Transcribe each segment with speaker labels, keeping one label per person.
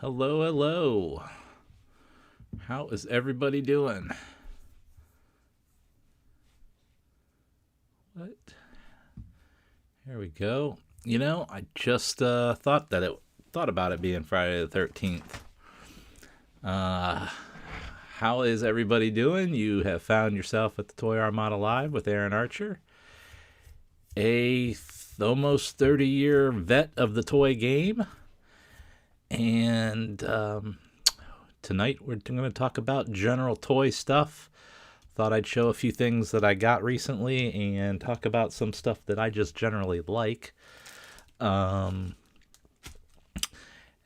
Speaker 1: Hello, hello. How is everybody doing? What? Here we go. I just thought about it being Friday the 13th. How is everybody doing? You have found yourself at the Toy Armada Live with Aaron Archer, almost 30-year vet of the toy game. And tonight we're going to talk about general toy stuff. Thought I'd show a few things that I got recently and talk about some stuff that I just generally like. And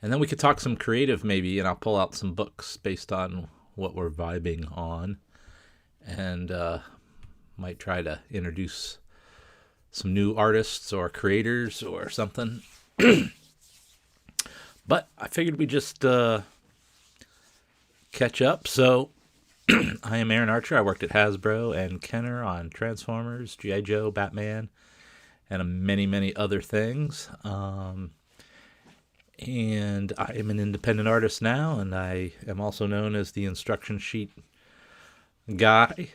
Speaker 1: then we could talk some creative maybe, and I'll pull out some books based on what we're vibing on. And might try to introduce some new artists or creators or something. But I figured we'd just catch up. So I am Aaron Archer. I worked at Hasbro and Kenner on Transformers, G.I. Joe, Batman, and many, many other things. And I am an independent artist now, and I am also known as the instruction sheet guy.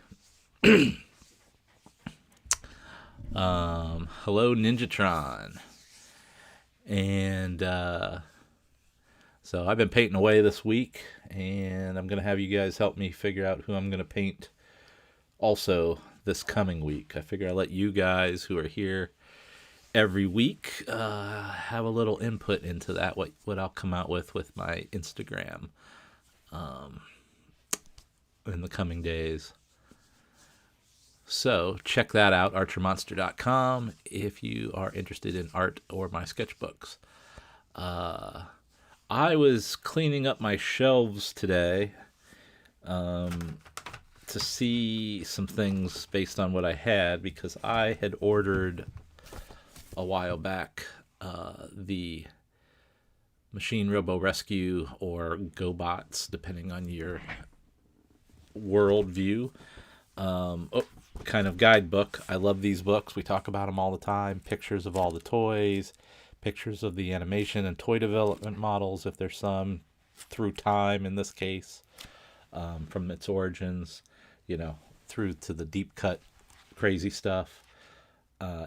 Speaker 1: Hello, Ninjatron. And so I've been painting away this week, and I'm going to have you guys help me figure out who I'm going to paint also this coming week. I figure I'll let you guys who are here every week have a little input into that, what I'll come out with my Instagram in the coming days. So check that out, archermonster.com, if you are interested in art or my sketchbooks. I was cleaning up my shelves today to see some things based on what I had, because I had ordered a while back the Machine Robo Rescue or GoBots, depending on your worldview, kind of guidebook. I love these books. We talk about them all the time. Pictures of all the toys, pictures of the animation and toy development models, if there's some, through time in this case, from its origins, through to the deep cut crazy stuff,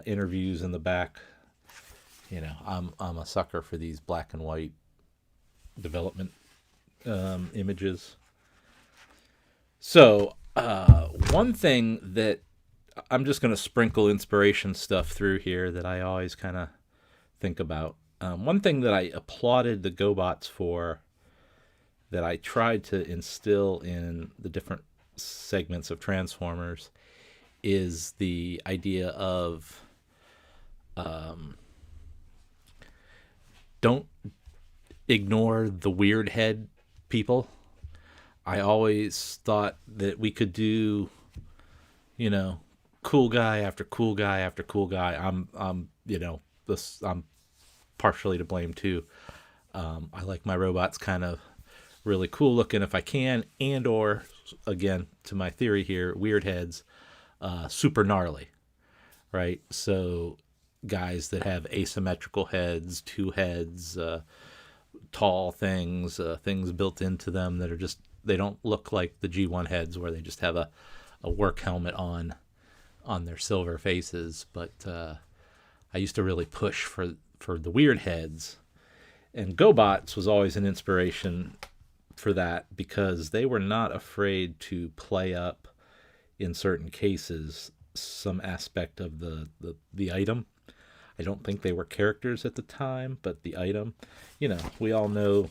Speaker 1: interviews in the back. I'm a sucker for these black and white development images. So one thing that I'm just going to sprinkle inspiration stuff through here that I always kind of think about. One thing that I applauded the GoBots for, that I tried to instill in the different segments of Transformers, is the idea of don't ignore the weird head people. I always thought that we could do, cool guy after cool guy after cool guy. I'm partially to blame too. I like my robots kind of really cool looking if I can, and or, again, to my theory here, weird heads, super gnarly, right? So guys that have asymmetrical heads, two heads, tall things, things built into them that are just, they don't look like the G1 heads where they just have a work helmet on their silver faces. But I used to really push for the weird heads, and GoBots was always an inspiration for that, because they were not afraid to play up, in certain cases, some aspect of the item. I don't think they were characters at the time, but the item, we all know,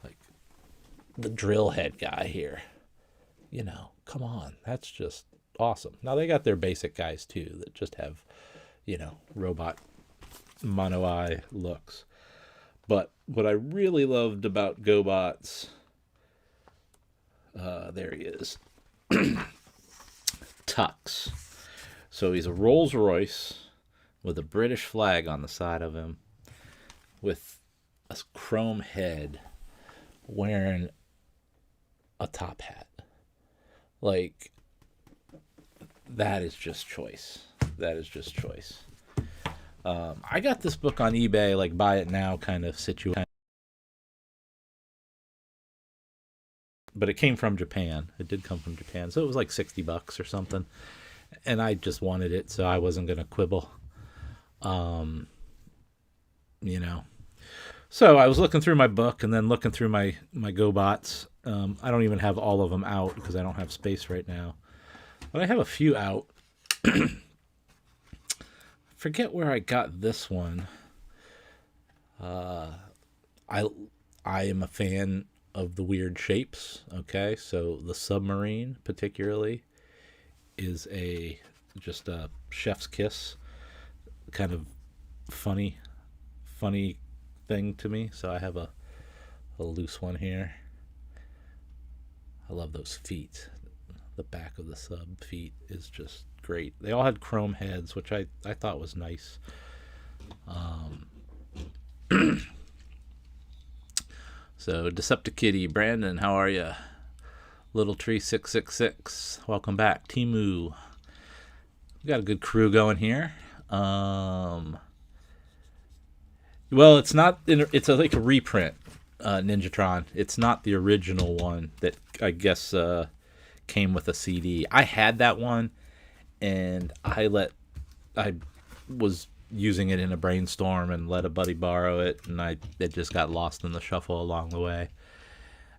Speaker 1: like the drill head guy here, come on, that's just awesome. Now they got their basic guys too that just have, robot mono eye looks. But what I really loved about GoBots, there he is, Tux. So he's a Rolls Royce with a British flag on the side of him, with a chrome head, wearing a top hat. Like, that is just choice. That is just choice. I got this book on eBay, like buy it now kind of situation. but it came from Japan. It did come from Japan, so it was like $60 or something. And I just wanted it, so I wasn't gonna quibble. You know. So I was looking through my book and then looking through my GoBots. I don't even have all of them out because I don't have space right now, but I have a few out. Forget where I got this one. I am a fan of the weird shapes. Okay, so the submarine particularly is just a chef's kiss, kind of funny thing to me. So I have a loose one here. I love those feet. The back of the sub feet is just great. They all had chrome heads, which I thought was nice. So Decepticitty, Brandon, how are you? Little Tree 666, welcome back. Timu, we got a good crew going here. Well, it's not. It's like a reprint, Ninjatron. It's not the original one that I guess came with a CD. I had that one, and I was using it in a brainstorm and let a buddy borrow it, and it just got lost in the shuffle along the way.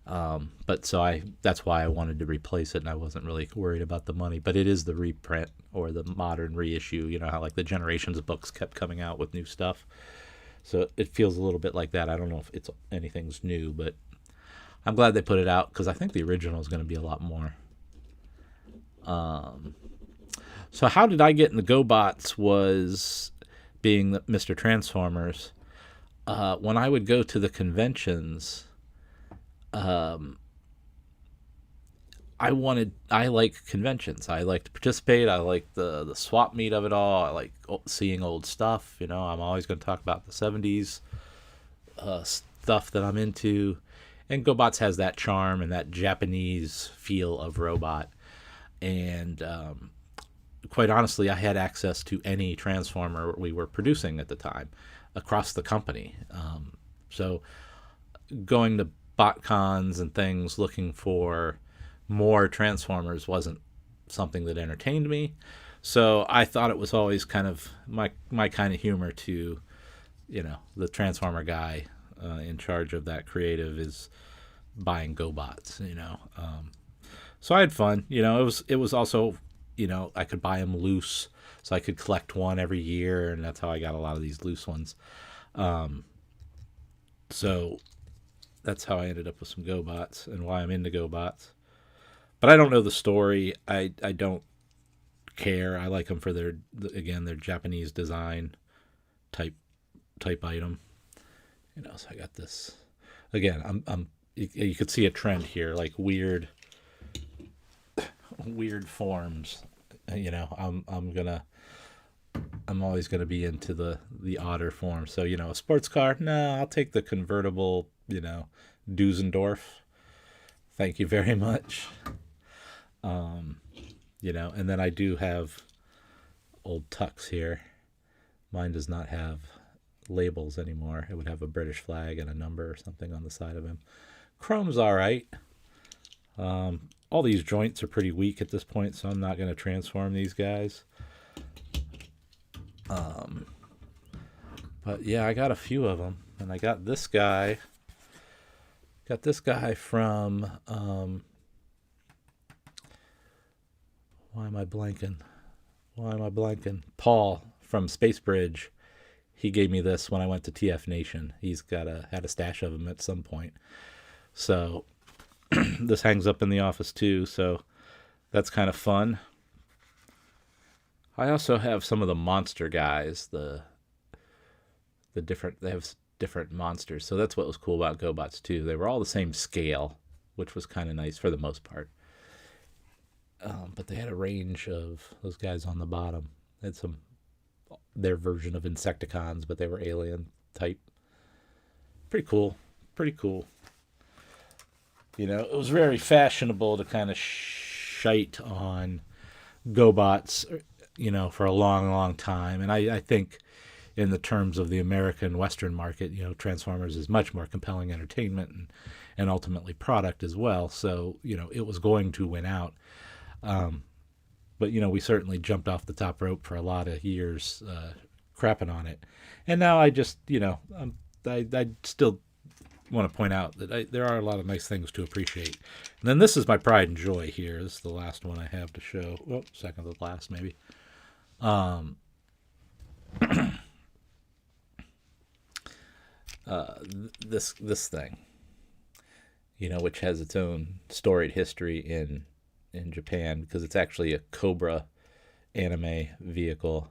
Speaker 1: But so that's why I wanted to replace it, and I wasn't really worried about the money. But it is the reprint or the modern reissue. You know how like the Generations books kept coming out with new stuff. So it feels a little bit like that. I don't know if anything's new, but I'm glad they put it out because I think the original is going to be a lot more. So how did I get in the GoBots was being Mr. Transformers. When I would go to the conventions, I like conventions. I like to participate. I like the swap meet of it all. I like seeing old stuff. You know, I'm always going to talk about the 70s stuff that I'm into. And GoBots has that charm and that Japanese feel of robot. And quite honestly, I had access to any Transformer we were producing at the time across the company. So going to BotCons and things looking for more Transformers wasn't something that entertained me. So I thought it was always kind of my kind of humor to, you know, the Transformer guy in charge of that creative is buying GoBots, you know. So I had fun. You know, it was also, you know, I could buy them loose, so I could collect one every year, and that's how I got a lot of these loose ones. So that's how I ended up with some GoBots and why I'm into GoBots. But I don't know the story. I don't care. I like them for their Japanese design type item. You know, so I got this. Again, you could see a trend here, like weird forms. You know, I'm always gonna be into the odder form. So, you know, a sports car, no, I'll take the convertible, you know, Dusseldorf. Thank you very much. You know, and then I do have old Tux here. Mine does not have labels anymore. It would have a British flag and a number or something on the side of him. Chrome's all right. All these joints are pretty weak at this point, so I'm not going to transform these guys. But yeah, I got a few of them, and I got this guy. Got this guy from why am I blanking? Paul from Space Bridge. He gave me this when I went to TF Nation. He's had a stash of them at some point. So this hangs up in the office too, so that's kind of fun. I also have some of the monster guys, they have different monsters. So that's what was cool about GoBots too. They were all the same scale, which was kind of nice for the most part. But they had a range of those guys on the bottom. They had their version of Insecticons, but they were alien type. Pretty cool. You know, it was very fashionable to kind of shite on GoBots, you know, for a long, long time. And I think in the terms of the American Western market, Transformers is much more compelling entertainment and ultimately product as well. So, it was going to win out. But, we certainly jumped off the top rope for a lot of years, crapping on it. And now I just, I still want to point out that there are a lot of nice things to appreciate. And then this is my pride and joy here. This is the last one I have to show. Well, second to last, maybe. This thing, which has its own storied history in Japan, because it's actually a Cobra anime vehicle.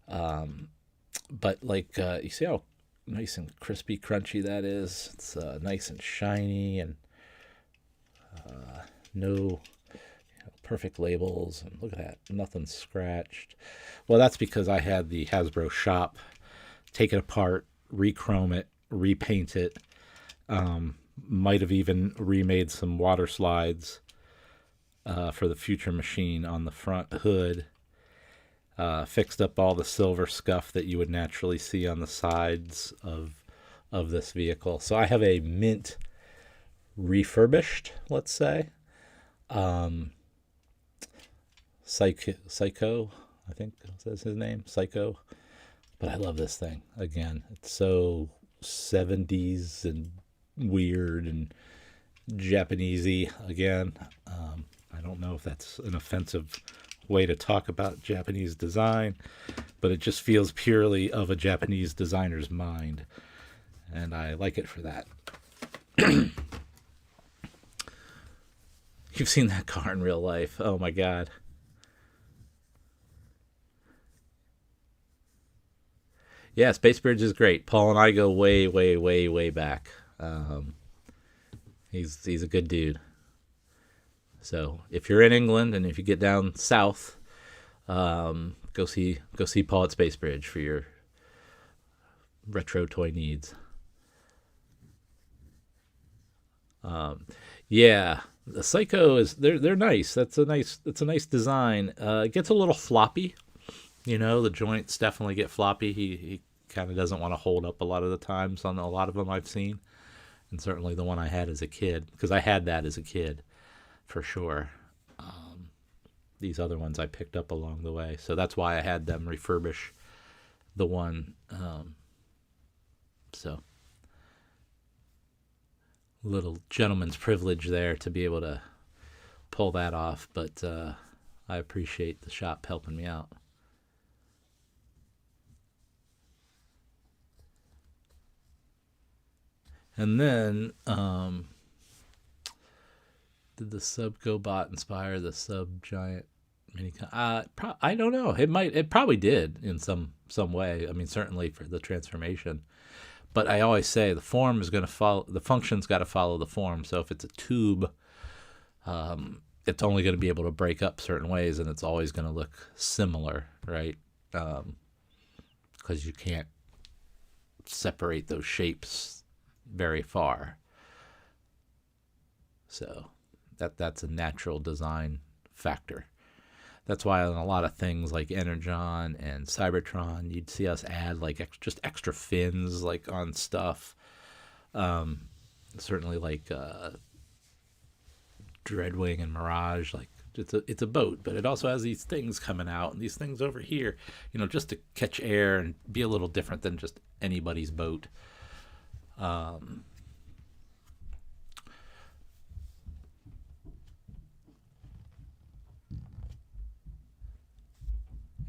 Speaker 1: But you see how nice and crispy, crunchy that is. It's nice and shiny, and no perfect labels. And look at that, nothing scratched. Well, that's because I had the Hasbro shop take it apart, rechrome it, repaint it. Might have even remade some water slides for the future machine on the front hood. Fixed up all the silver scuff that you would naturally see on the sides of this vehicle. So I have a mint refurbished, let's say. Psycho, I think says his name, Psycho. But I love this thing. Again, it's so 70s and weird and Japanesey. Again, I don't know if that's an offensive way to talk about Japanese design, but it just feels purely of a Japanese designer's mind, and I like it for that. You've seen that car in real life. Oh my god. Yeah, Space Bridge is great. Paul and I go way, way, way, way back. He's a good dude. So if you're in England and if you get down south, go see Paul at Space Bridge for your retro toy needs. Yeah, the Psycho is they're nice. It's a nice design. It gets a little floppy. The joints definitely get floppy. He kind of doesn't want to hold up a lot of the times on a lot of them I've seen, and certainly the one I had as a kid, because I had that as a kid. For sure. These other ones I picked up along the way. So that's why I had them refurbish the one. So little gentleman's privilege there to be able to pull that off. But I appreciate the shop helping me out. And then... did the Sub GoBot inspire the Sub Giant mini? I don't know. It probably did in some way. I mean, certainly for the transformation. But I always say the form is going to follow. The function's got to follow the form. So if it's a tube, it's only going to be able to break up certain ways, and it's always going to look similar, right? Because you can't separate those shapes very far. So that's a natural design factor. That's why on a lot of things like Energon and Cybertron, you'd see us add just extra fins on stuff. Certainly Dreadwing and Mirage, it's a boat, but it also has these things coming out and these things over here, just to catch air and be a little different than just anybody's boat.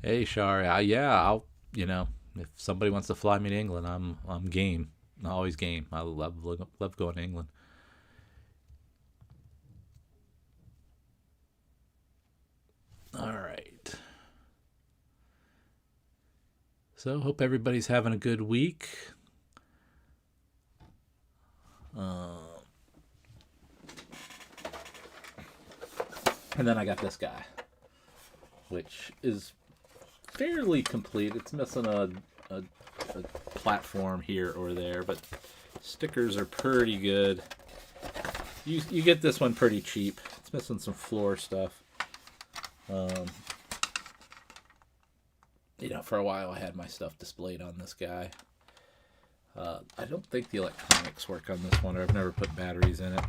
Speaker 1: Hey, Shar, yeah, I'll, if somebody wants to fly me to England, I'm game. I'm always game. I love going to England. All right. So, hope everybody's having a good week. And then I got this guy, which is fairly complete. It's missing a platform here or there, but stickers are pretty good. You get this one pretty cheap. It's missing some floor stuff. for a while I had my stuff displayed on this guy. I don't think the electronics work on this one, or I've never put batteries in it.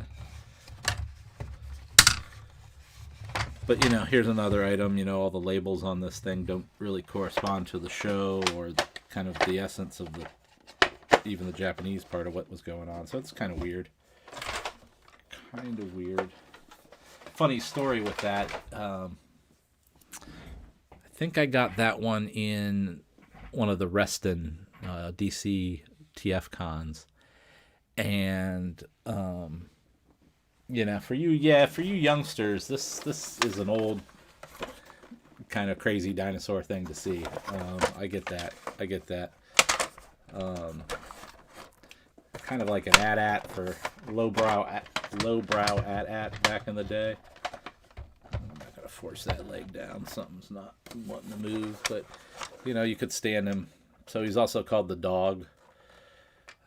Speaker 1: But, here's another item. All the labels on this thing don't really correspond to the show or kind of the essence of even the Japanese part of what was going on. So it's kind of weird. Funny story with that. I think I got that one in one of the Reston DC TF cons, and for you youngsters, this is an old kind of crazy dinosaur thing to see. I get that. Kind of like an AT-AT for lowbrow AT-AT back in the day. I'm not gonna force that leg down. Something's not wanting to move, but you could stand him. So he's also called the dog.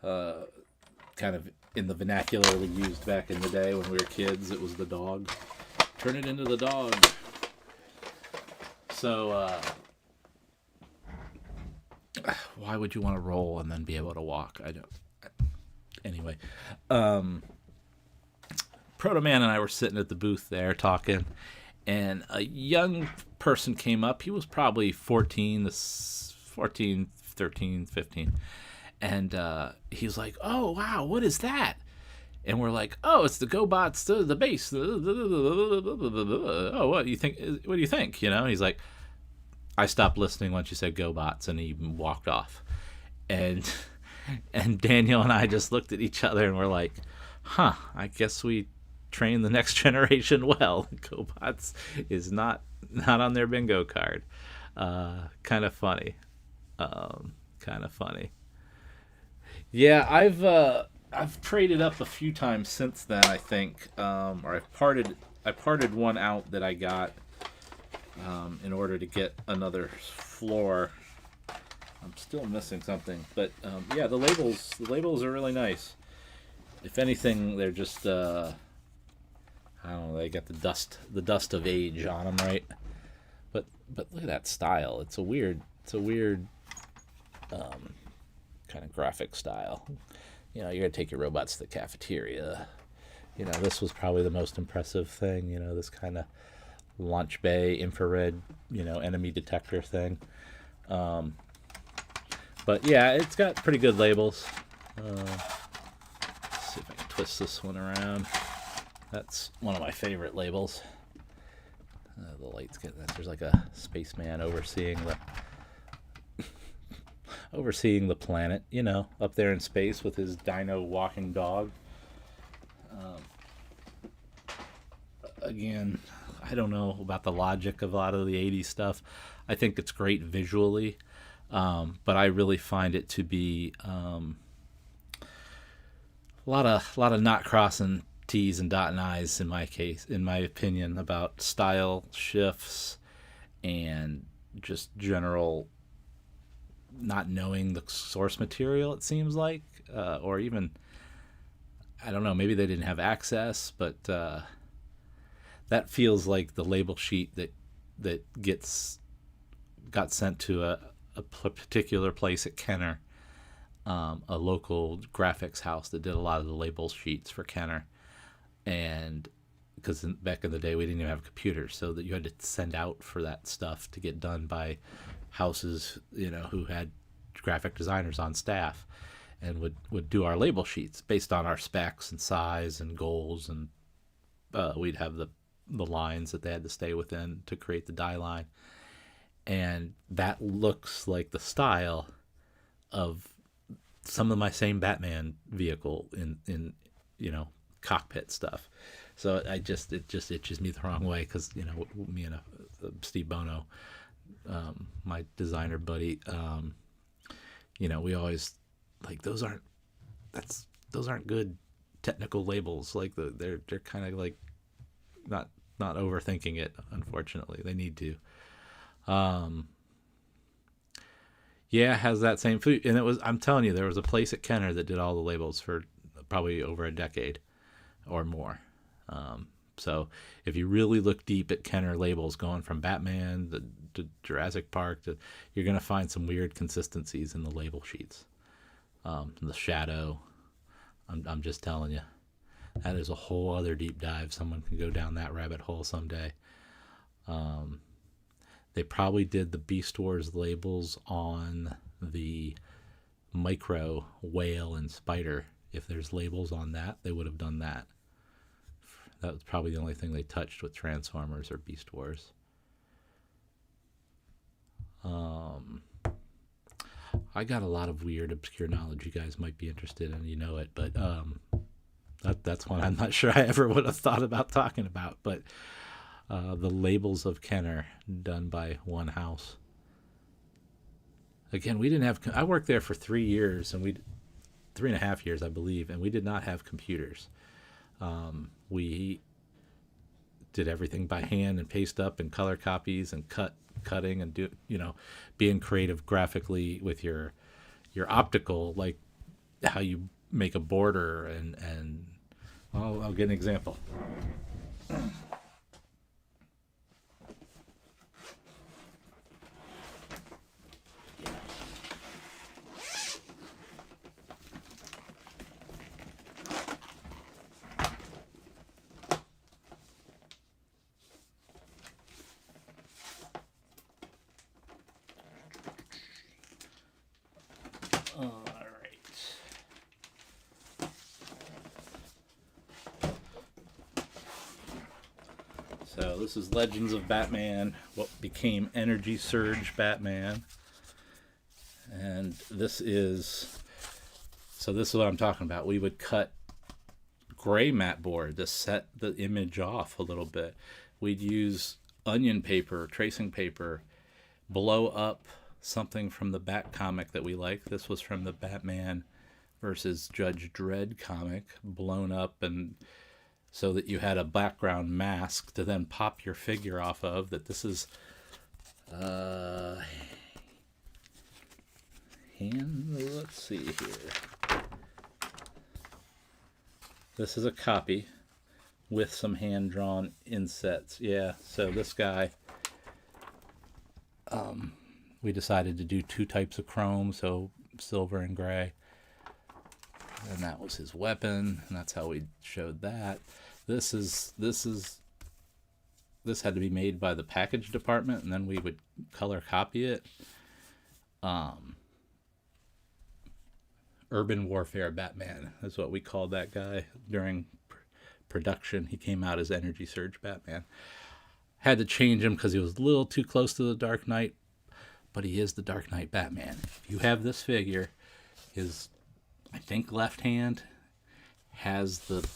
Speaker 1: Kind of in the vernacular we used back in the day when we were kids, it was the dog. Turn it into the dog. So, why would you want to roll and then be able to walk? Anyway, Proto Man and I were sitting at the booth there talking, and a young person came up. He was probably 13, 15. And he's like, "Oh, wow, what is that?" And we're like, "Oh, it's the GoBots, the base. Oh, what do you think? What do you think?" He's like, "I stopped listening once you said GoBots," and he walked off. And Daniel and I just looked at each other and we're like, "Huh, I guess we train the next generation well. GoBots is not on their bingo card." Kind of funny. Yeah, I've traded up a few times since then, I think, or I parted one out that I got in order to get another floor. I'm still missing something, but yeah, the labels are really nice. If anything, they're just I don't know, they got the dust of age on them, right? But look at that style. It's a weird kind of graphic style. You're gonna take your robots to the cafeteria. This was probably the most impressive thing. This kind of launch bay infrared, enemy detector thing. But yeah, it's got pretty good labels. Let's see if I can twist this one around. That's one of my favorite labels. The light's getting that. There's like a spaceman overseeing the planet, up there in space with his dino walking dog. Again, I don't know about the logic of a lot of the 80s stuff. I think it's great visually, but I really find it to be a lot of not crossing T's and dotting I's in my opinion, about style shifts and just general not knowing the source material, it seems like, or even, I don't know, maybe they didn't have access, but that feels like the label sheet that got sent to a particular place at Kenner, a local graphics house that did a lot of the label sheets for Kenner. And because back in the day we didn't even have computers, so that you had to send out for that stuff to get done by houses, who had graphic designers on staff, and would do our label sheets based on our specs and size and goals, and we'd have the lines that they had to stay within to create the die line. And that looks like the style of some of my same Batman vehicle in cockpit stuff. So it just itches me the wrong way, because me and Steve Bono, my designer buddy, we always like those aren't good technical labels. Like they're kind of like not overthinking it. Unfortunately, they need to. Yeah, it has that same food, and I'm telling you, there was a place at Kenner that did all the labels for probably over a decade or more. So if you really look deep at Kenner labels, going from Batman to Jurassic Park, you're going to find some weird consistencies in the label sheets. The shadow, I'm just telling you, that is a whole other deep dive. Someone can go down that rabbit hole someday. They probably did the Beast Wars labels on the micro whale and spider. If there's labels on that, they would have done that. That was probably the only thing they touched with Transformers or Beast Wars. I got a lot of weird, obscure knowledge you guys might be interested in, you know it, but that's one I'm not sure I ever would have thought about talking about. But the labels of Kenner done by one house. Again, we didn't have. I worked there for 3 years, and 3.5 years, I believe, and we did not have computers. We did everything by hand and paste up and color copies and cutting and do, being creative graphically with your optical, like how you make a border and I'll get an example. So this is Legends of Batman, what became Energy Surge Batman. And this is what I'm talking about. We would cut gray mat board to set the image off a little bit. We'd use onion paper, tracing paper, blow up something from the Bat comic that we like. This was from the Batman versus Judge Dredd comic, blown up, and so that you had a background mask to then pop your figure off of. That this is let's see here. This is a copy with some hand-drawn insets. Yeah, so this guy, we decided to do 2 types of chrome, so silver and gray. And that was his weapon, and that's how we showed that. This had to be made by the package department, and then we would color copy it. Urban Warfare Batman is what we called that guy during production. He came out as Energy Surge Batman. Had to change him because he was a little too close to the Dark Knight, but he is the Dark Knight Batman. If you have this figure, his, I think, left hand has the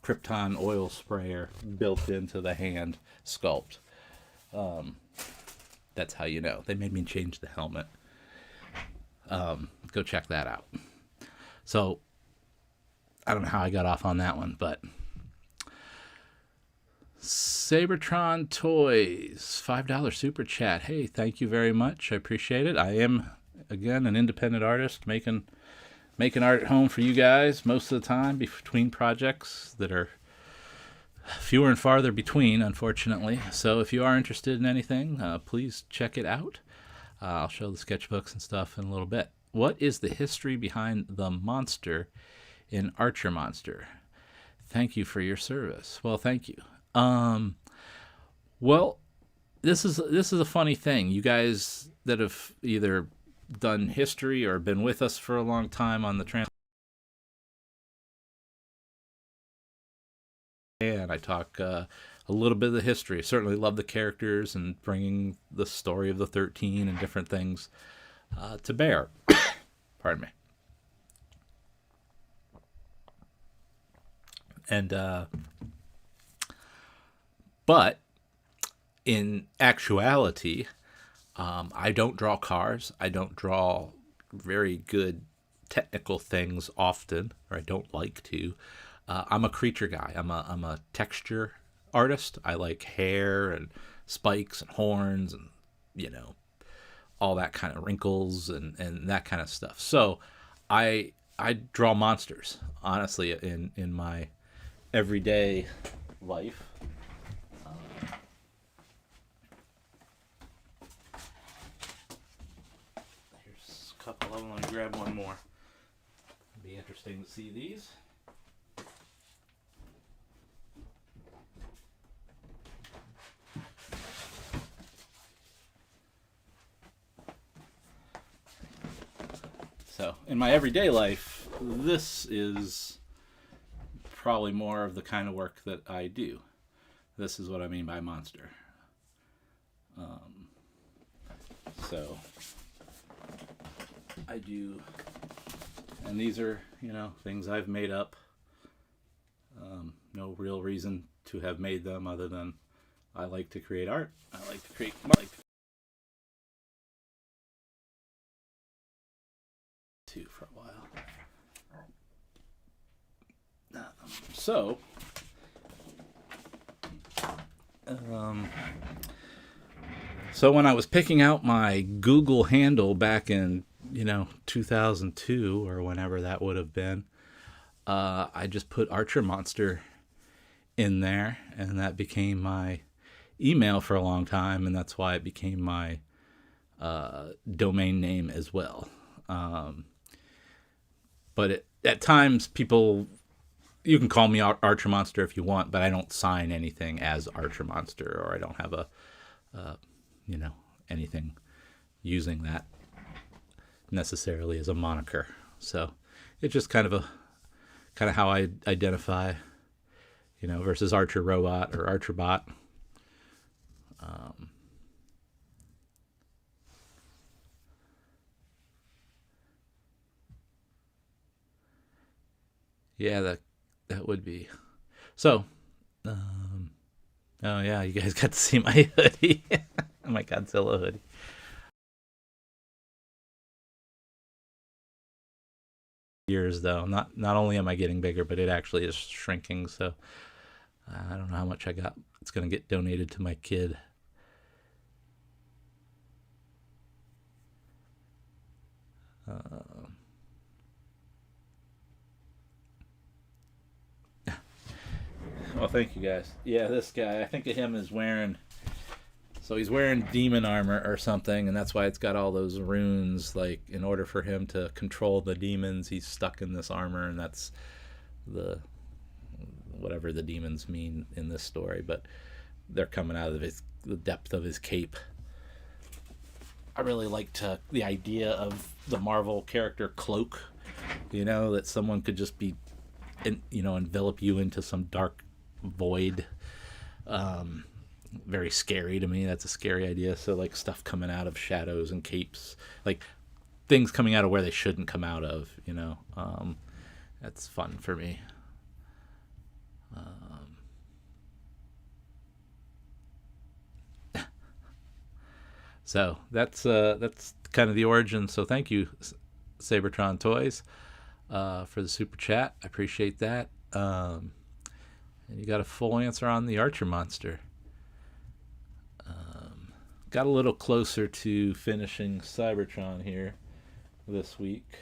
Speaker 1: Krypton oil sprayer built into the hand sculpt. That's how you know. They made me change the helmet. Go check that out. So, I don't know how I got off on that one, but Sabertron Toys, $5 super chat. Hey, thank you very much. I appreciate it. I am, again, an independent artist making art at home for you guys most of the time between projects that are fewer and farther between, unfortunately. So if you are interested in anything, please check it out. I'll show the sketchbooks and stuff in a little bit. What is the history behind the monster in Archer Monster? Thank you for your service. Well, thank you. Well, this is a funny thing. You guys that have either done history or been with us for a long time on the and I talk a little bit of the history. I certainly love the characters and bringing the story of the 13 and different things to bear. Pardon me. And but in actuality, I don't draw cars. I don't draw very good technical things often, or I don't like to. I'm a creature guy. I'm a texture artist. I like hair and spikes and horns and, all that kind of wrinkles and that kind of stuff. So I draw monsters, honestly, in my everyday life. couple of them. Let me grab one more. It'll be interesting to see these. So, in my everyday life, this is probably more of the kind of work that I do. This is what I mean by monster. So, I do, and these are, you know, things I've made up. No real reason to have made them other than I like to create art. I like to create, for a while. So when I was picking out my Google handle back in, 2002 or whenever that would have been, I just put Archer Monster in there, and that became my email for a long time, and that's why it became my domain name as well. But at times, people, you can call me Archer Monster if you want, but I don't sign anything as Archer Monster, or I don't have a, anything using that necessarily as a moniker. So it's just kind of how I identify, versus Archer Robot or Archer Bot. Yeah, that would be. So, oh yeah, you guys got to see my hoodie, my Godzilla hoodie. Years though, not only am I getting bigger, but it actually is shrinking. So I don't know how much I got. It's gonna get donated to my kid. Well, thank you guys. Yeah, this guy, I think of him as wearing, so he's wearing demon armor or something, and that's why it's got all those runes. Like, in order for him to control the demons, he's stuck in this armor, and that's whatever the demons mean in this story, but they're coming out of the depth of his cape. I really liked the idea of the Marvel character Cloak, that someone could just be, envelop you into some dark void. Very scary to me. That's a scary idea. So like stuff coming out of shadows and capes, like things coming out of where they shouldn't come out of, that's fun for me. So that's kind of the origin. So thank you, Sabertron Toys, for the super chat. I appreciate that. And you got a full answer on the Archer Monster. Got a little closer to finishing Cybertron here this week.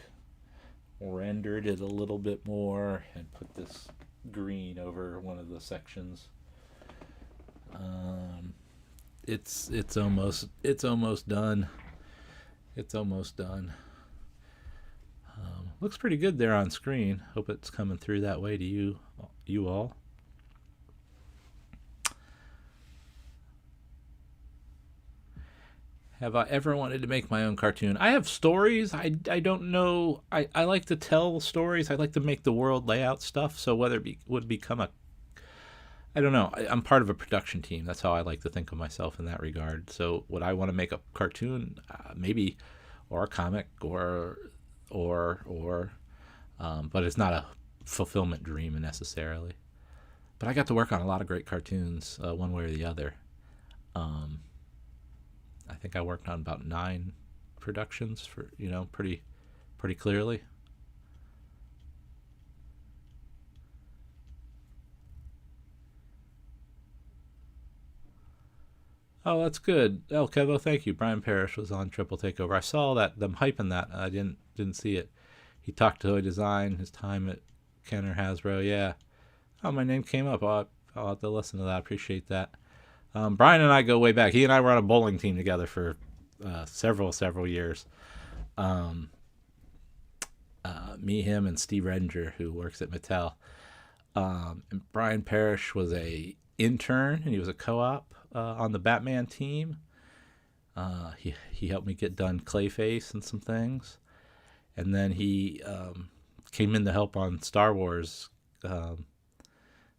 Speaker 1: Rendered it a little bit more and put this green over one of the sections. It's almost done. It's almost done. Looks pretty good there on screen. Hope it's coming through that way to you all. Have I ever wanted to make my own cartoon? I have stories. I don't know. I like to tell stories. I like to make the world layout stuff. So whether it would become I don't know. I'm part of a production team. That's how I like to think of myself in that regard. So would I want to make a cartoon? Maybe, or a comic, or, but it's not a fulfillment dream necessarily. But I got to work on a lot of great cartoons, one way or the other. I think I worked on about 9 productions for, pretty clearly. Oh, that's good. El Kevo, thank you. Brian Parrish was on Triple Takeover. I saw them hyping that. I didn't see it. He talked to Toy Design, his time at Kenner Hasbro. Yeah. Oh, my name came up. I'll have to listen to that. I appreciate that. Brian and I go way back. He and I were on a bowling team together for several years. Me, him, and Steve Redinger, who works at Mattel. And Brian Parrish was a intern, and he was a co-op on the Batman team. He helped me get done Clayface and some things, and then he came in to help on Star Wars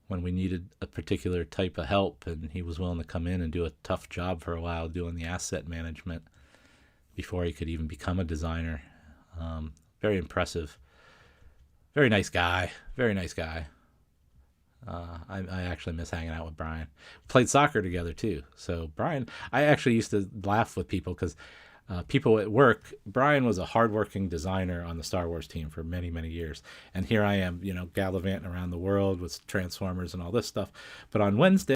Speaker 1: when we needed a particular type of help, and he was willing to come in and do a tough job for a while doing the asset management before he could even become a designer. Very impressive. Very nice guy. Very nice guy. I actually miss hanging out with Brian. We played soccer together too. So Brian, I actually used to laugh with people because people at work, Brian was a hardworking designer on the Star Wars team for many, many years. And here I am, gallivanting around the world with Transformers and all this stuff. But on Wednesday,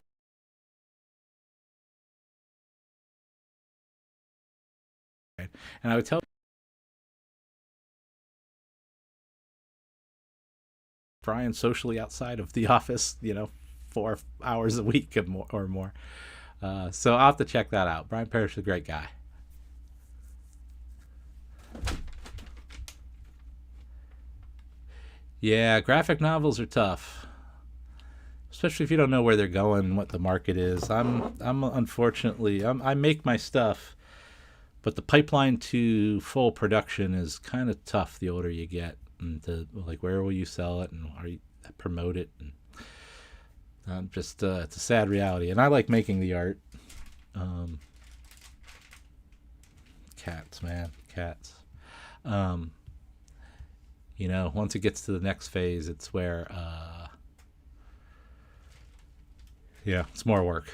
Speaker 1: and I would tell Brian socially outside of the office, 4 hours a week or more. So I'll have to check that out. Brian Parrish is a great guy. Yeah, graphic novels are tough, especially if you don't know where they're going and what the market is. I'm unfortunately, I make my stuff, but the pipeline to full production is kind of tough the older you get. And where will you sell it, and are you promote it? And it's a sad reality. And I like making the art. Cats, man, cats. Once it gets to the next phase, it's where, it's more work.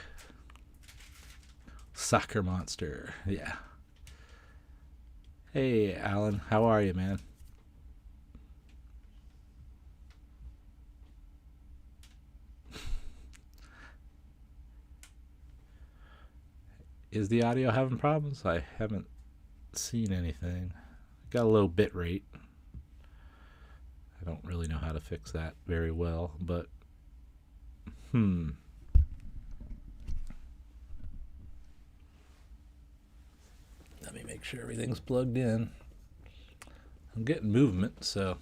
Speaker 1: Soccer monster, yeah. Hey, Alan, how are you, man? Is the audio having problems? I haven't seen anything. Got a low bit rate. I don't really know how to fix that very well, but let me make sure everything's plugged in. I'm getting movement, so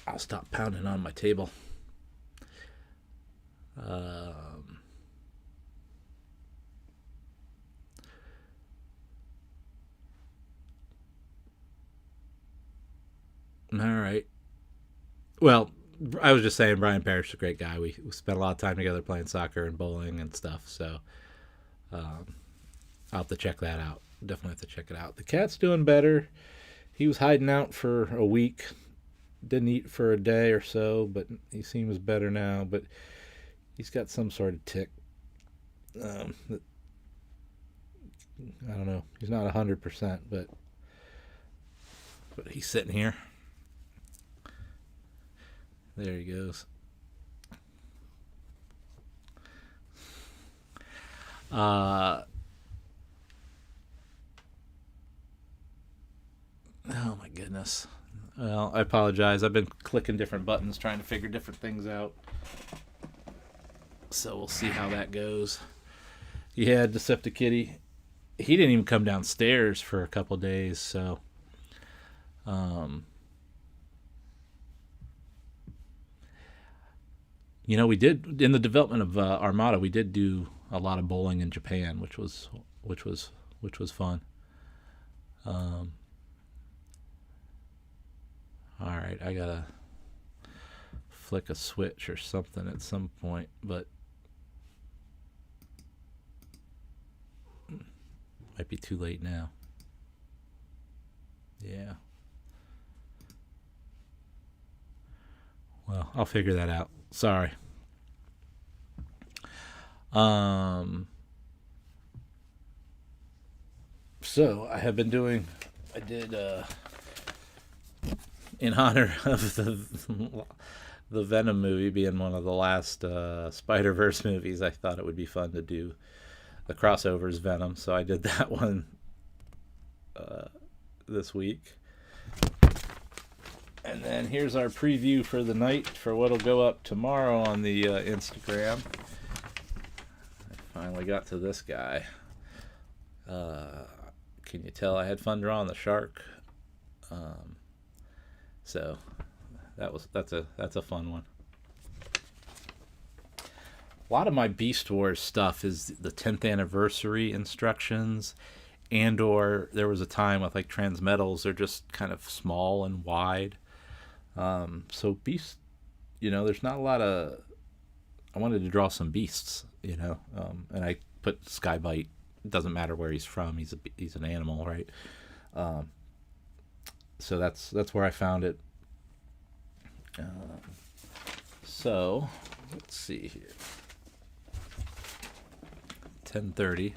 Speaker 1: I'll stop pounding on my table. All right. Well, I was just saying Brian Parrish is a great guy. We spent a lot of time together playing soccer and bowling and stuff, so I'll have to check that out. Definitely have to check it out. The cat's doing better. He was hiding out for a week. Didn't eat for a day or so, but he seems better now. But he's got some sort of tick. I don't know. He's not 100%, but he's sitting here. There he goes. Oh my goodness. Well, I apologize. I've been clicking different buttons trying to figure different things out. So we'll see how that goes. Yeah, Decepticitty. He didn't even come downstairs for a couple days, so we did in the development of Armada. We did do a lot of bowling in Japan, which was fun. All right, I gotta flick a switch or something at some point, but might be too late now. Yeah. Well, I'll figure that out. Sorry. So I have been doing. I did in honor of the Venom movie being one of the last Spider-Verse movies. I thought it would be fun to do the crossovers Venom, so I did that one this week. And then here's our preview for the night for what'll go up tomorrow on the Instagram. I finally got to this guy. Can you tell I had fun drawing the shark? So that's a fun one. A lot of my Beast Wars stuff is the 10th anniversary instructions, and or there was a time with like Transmetals, they're just kind of small and wide. So Beast, there's not a lot of. I wanted to draw some beasts, and I put Skybite. It doesn't matter where he's from; he's an animal, right? So that's where I found it. So let's see here. 10:30.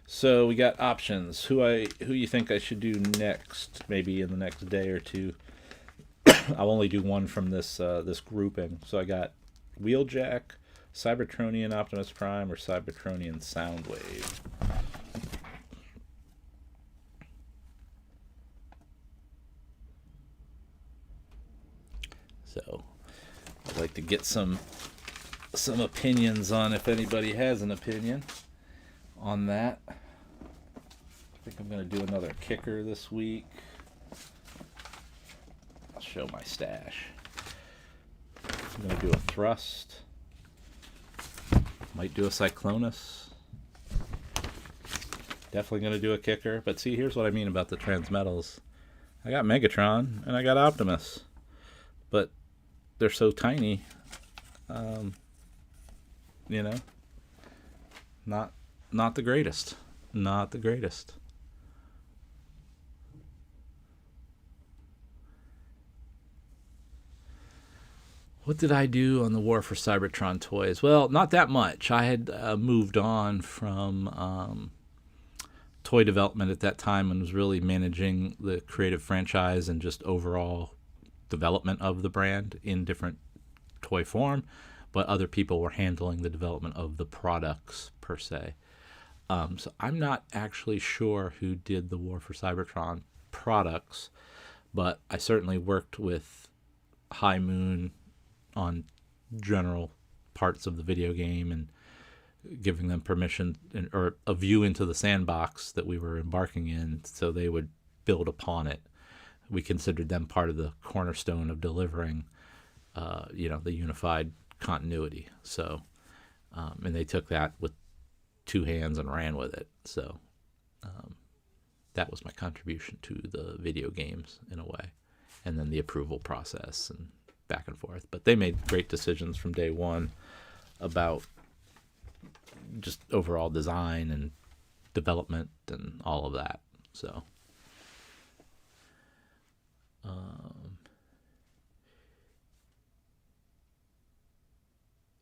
Speaker 1: So we got options. Who you think I should do next? Maybe in the next day or two. I'll only do one from this grouping. So I got Wheeljack, Cybertronian Optimus Prime, or Cybertronian Soundwave. So I'd like to get some opinions on, if anybody has an opinion on that. I think I'm going to do another kicker this week. I'll show my stash. I'm going to do a thrust. Might do a Cyclonus. Definitely going to do a kicker. But see, here's what I mean about the Transmetals. I got Megatron and I got Optimus. But they're so tiny. Not the greatest. Not the greatest. What did I do on the War for Cybertron toys? Well, not that much. I had moved on from toy development at that time and was really managing the creative franchise and just overall development of the brand in different toy form, but other people were handling the development of the products per se. So I'm not actually sure who did the War for Cybertron products, but I certainly worked with High Moon on general parts of the video game and giving them permission or a view into the sandbox that we were embarking in so they would build upon it. We considered them part of the cornerstone of delivering, the unified continuity. So, and they took that with two hands and ran with it. So, that was my contribution to the video games in a way, and then the approval process and back and forth. But they made great decisions from day one about just overall design and development and all of that. So,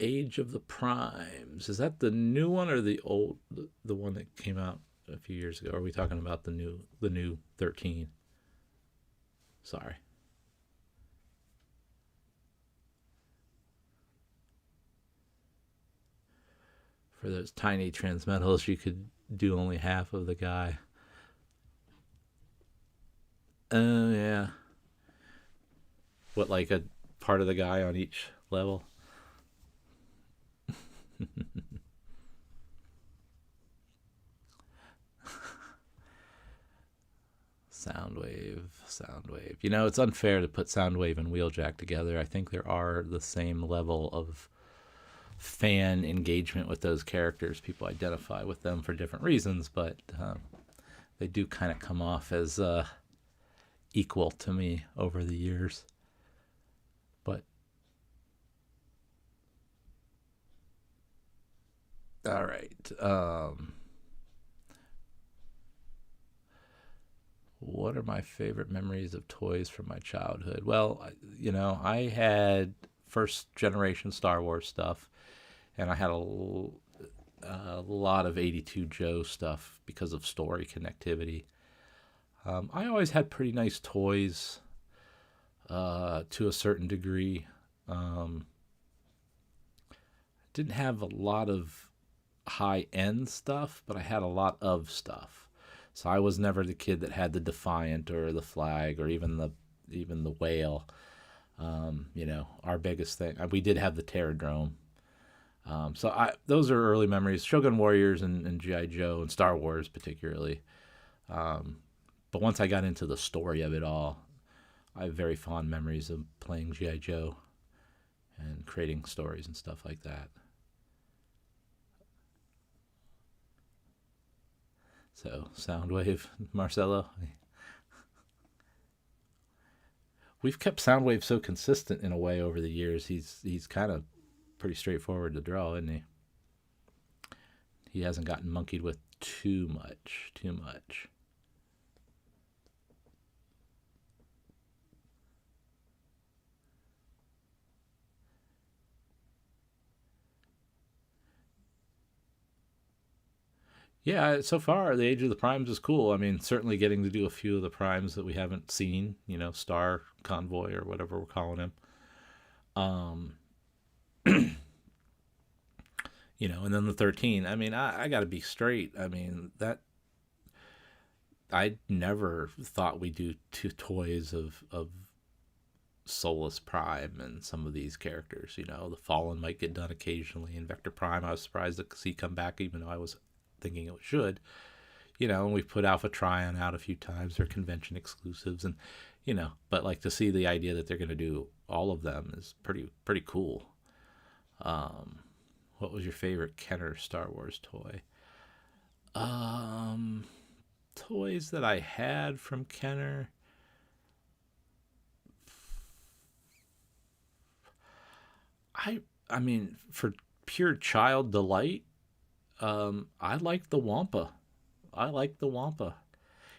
Speaker 1: Age of the Primes, is that the new one or the old, the one that came out a few years ago? Or are we talking about the new 13? Sorry. For those tiny Transmetals, you could do only half of the guy. Oh, yeah. What, like a part of the guy on each level? Soundwave. It's unfair to put Soundwave and Wheeljack together. I think there are the same level of fan engagement with those characters. People identify with them for different reasons, but they do kind of come off as equal to me over the years. But all right. What are my favorite memories of toys from my childhood? Well, I had first generation Star Wars stuff, and I had a lot of 82 Joe stuff because of story connectivity. I always had pretty nice toys to a certain degree. Didn't have a lot of high-end stuff, but I had a lot of stuff. So I was never the kid that had the Defiant or the Flag or even the Whale. Our biggest thing, we did have the Terradrome. Those are early memories. Shogun Warriors and G.I. Joe and Star Wars particularly. But once I got into the story of it all, I have very fond memories of playing G.I. Joe and creating stories and stuff like that. So, Soundwave, Marcelo. We've kept Soundwave so consistent in a way over the years. He's kind of pretty straightforward to draw, isn't he? He hasn't gotten monkeyed with too much. Yeah, so far the Age of the Primes is cool. I mean, certainly getting to do a few of the primes that we haven't seen, Star Convoy or whatever we're calling him. Um, and then the 13. I mean, I got to be straight. I mean, I never thought we'd do two toys of Solus Prime and some of these characters. The Fallen might get done occasionally, and Vector Prime, I was surprised to see come back, even though I was thinking it should. And we've put Alpha Trion out a few times. They're convention exclusives, and but like to see the idea that they're going to do all of them is pretty cool. What was your favorite Kenner Star Wars toy? Toys that I had from Kenner. I mean, for pure child delight, I liked the Wampa.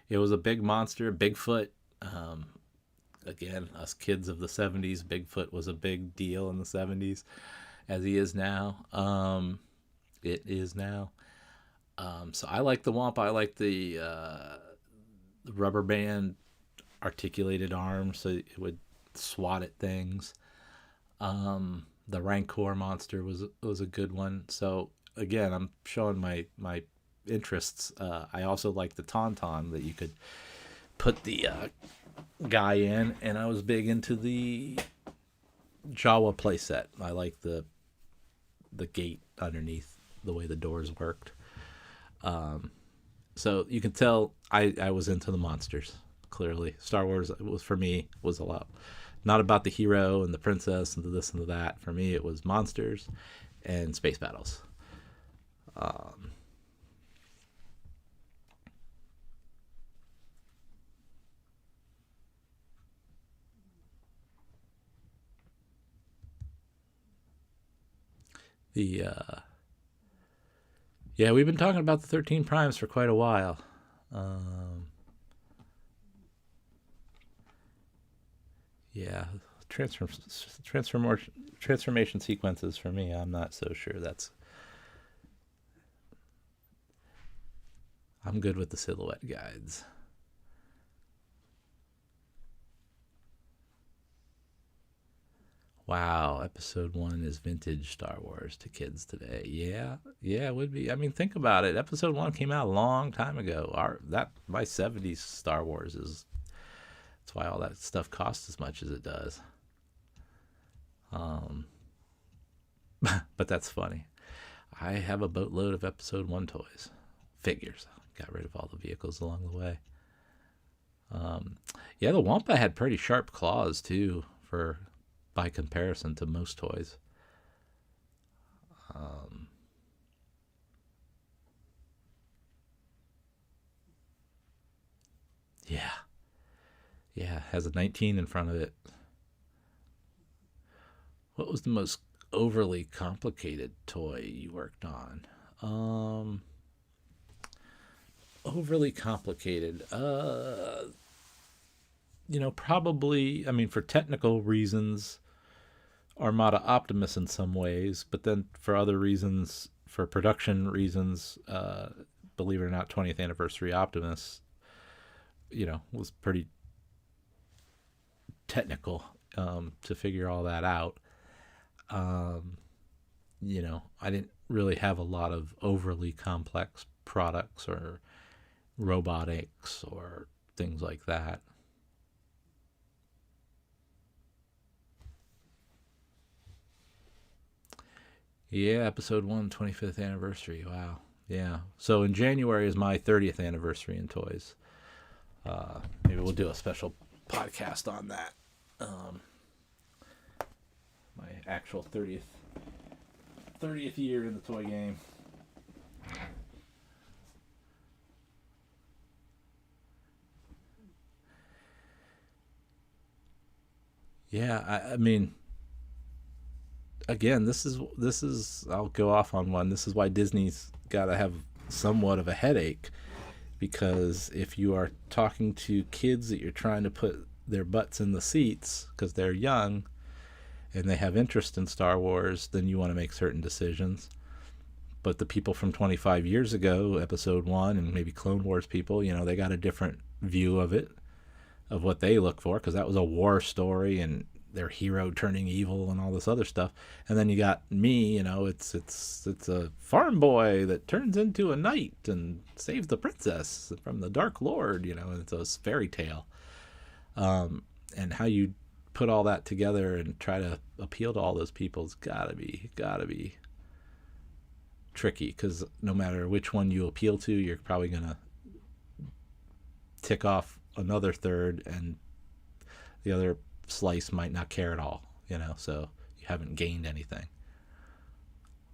Speaker 1: It was a big monster, Bigfoot. Again, us kids of the 70s, Bigfoot was a big deal in the 70s, as he is now. It is now. So I like the Wampa. I like the rubber band articulated arm, so it would swat at things. The Rancor monster was a good one. So again, I'm showing my interests. I also like the Tauntaun that you could put the guy in, and I was big into the Jawa playset. I like the gate underneath, the way the doors worked. So you can tell I was into the monsters. Clearly, Star Wars for me was a lot, not about the hero and the princess and the this and the that. For me, it was monsters and space battles. The Yeah, we've been talking about the 13 primes for quite a while. Um, yeah, transformation sequences for me. I'm not so sure. I'm good with the silhouette guides. Wow, episode 1 is vintage Star Wars to kids today. Yeah, it would be. I mean, think about it. Episode 1 came out a long time ago. My 70s Star Wars is. That's why all that stuff costs as much as it does. Um, but that's funny. I have a boatload of episode 1 toys, figures. Got rid of all the vehicles along the way. Yeah, the Wampa had pretty sharp claws too, by comparison to most toys. Um, yeah, has a 19 in front of it. What was the most overly complicated toy you worked on? Overly complicated. Probably. I mean, for technical reasons, Armada Optimus in some ways, but then for other reasons, for production reasons, believe it or not, 20th anniversary Optimus, was pretty technical to figure all that out. Um, I didn't really have a lot of overly complex products or robotics or things like that. Yeah, episode 1, 25th anniversary. Wow. Yeah. So in January is my 30th anniversary in toys. Maybe we'll do a special podcast on that. My actual 30th year in the toy game. Yeah, I mean, again, this is I'll go off on one. This is why Disney's got to have somewhat of a headache, because if you are talking to kids that you're trying to put their butts in the seats because they're young and they have interest in Star Wars, then you want to make certain decisions. But the people from 25 years ago, episode 1 and maybe Clone Wars people, they got a different view of it, of what they look for, because that was a war story and their hero turning evil and all this other stuff. And then you got me, it's a farm boy that turns into a knight and saves the princess from the Dark Lord, and it's a fairy tale. And how you put all that together and try to appeal to all those people has gotta be tricky, because no matter which one you appeal to, you're probably gonna tick off another third, and the other slice might not care at all, so you haven't gained anything.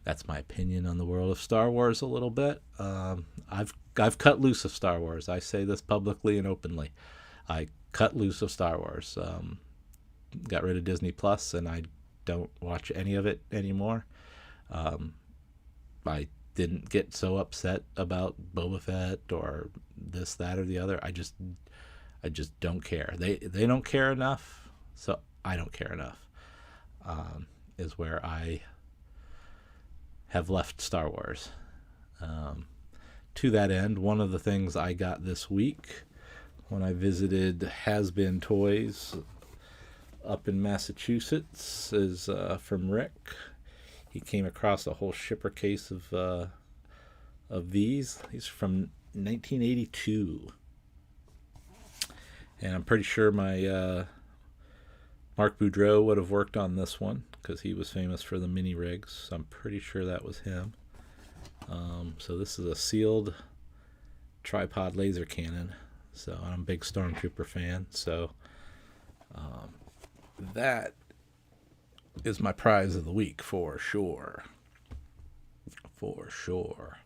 Speaker 1: That's my opinion on the world of Star Wars a little bit. I've cut loose of Star Wars. I say this publicly and openly. I cut loose of Star Wars. Got rid of Disney Plus, and I don't watch any of it anymore. I didn't get so upset about Boba Fett or this, that, or the other. I just don't care. They don't care enough, so I don't care enough. Is where I have left Star Wars. To that end, one of the things I got this week when I visited Has-Been Toys up in Massachusetts is from Rick. He came across a whole shipper case of these. These are from 1982. And I'm pretty sure my Mark Boudreau would have worked on this one, because he was famous for the mini rigs. So I'm pretty sure that was him. So this is a sealed tripod laser cannon. So I'm a big Stormtrooper fan. So that is my prize of the week for sure. For sure.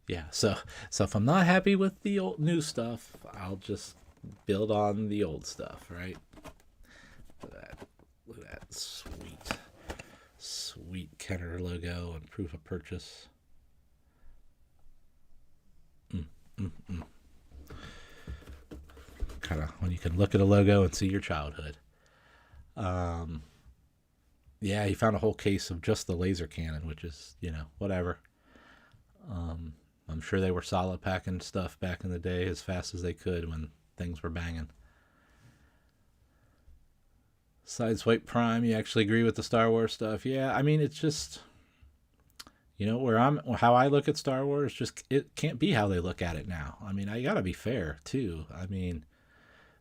Speaker 1: Yeah, so if I'm not happy with the old new stuff, I'll just build on the old stuff, right? Look at that sweet Kenner logo and proof of purchase. Kind of when you can look at a logo and see your childhood. Yeah, he found a whole case of just the laser cannon, which is, whatever. I'm sure they were solid packing stuff back in the day as fast as they could when things were banging. Sideswipe Prime, you actually agree with the Star Wars stuff? Yeah, I mean, it's just, how I look at Star Wars, just it can't be how they look at it now. I mean, I gotta be fair too. I mean,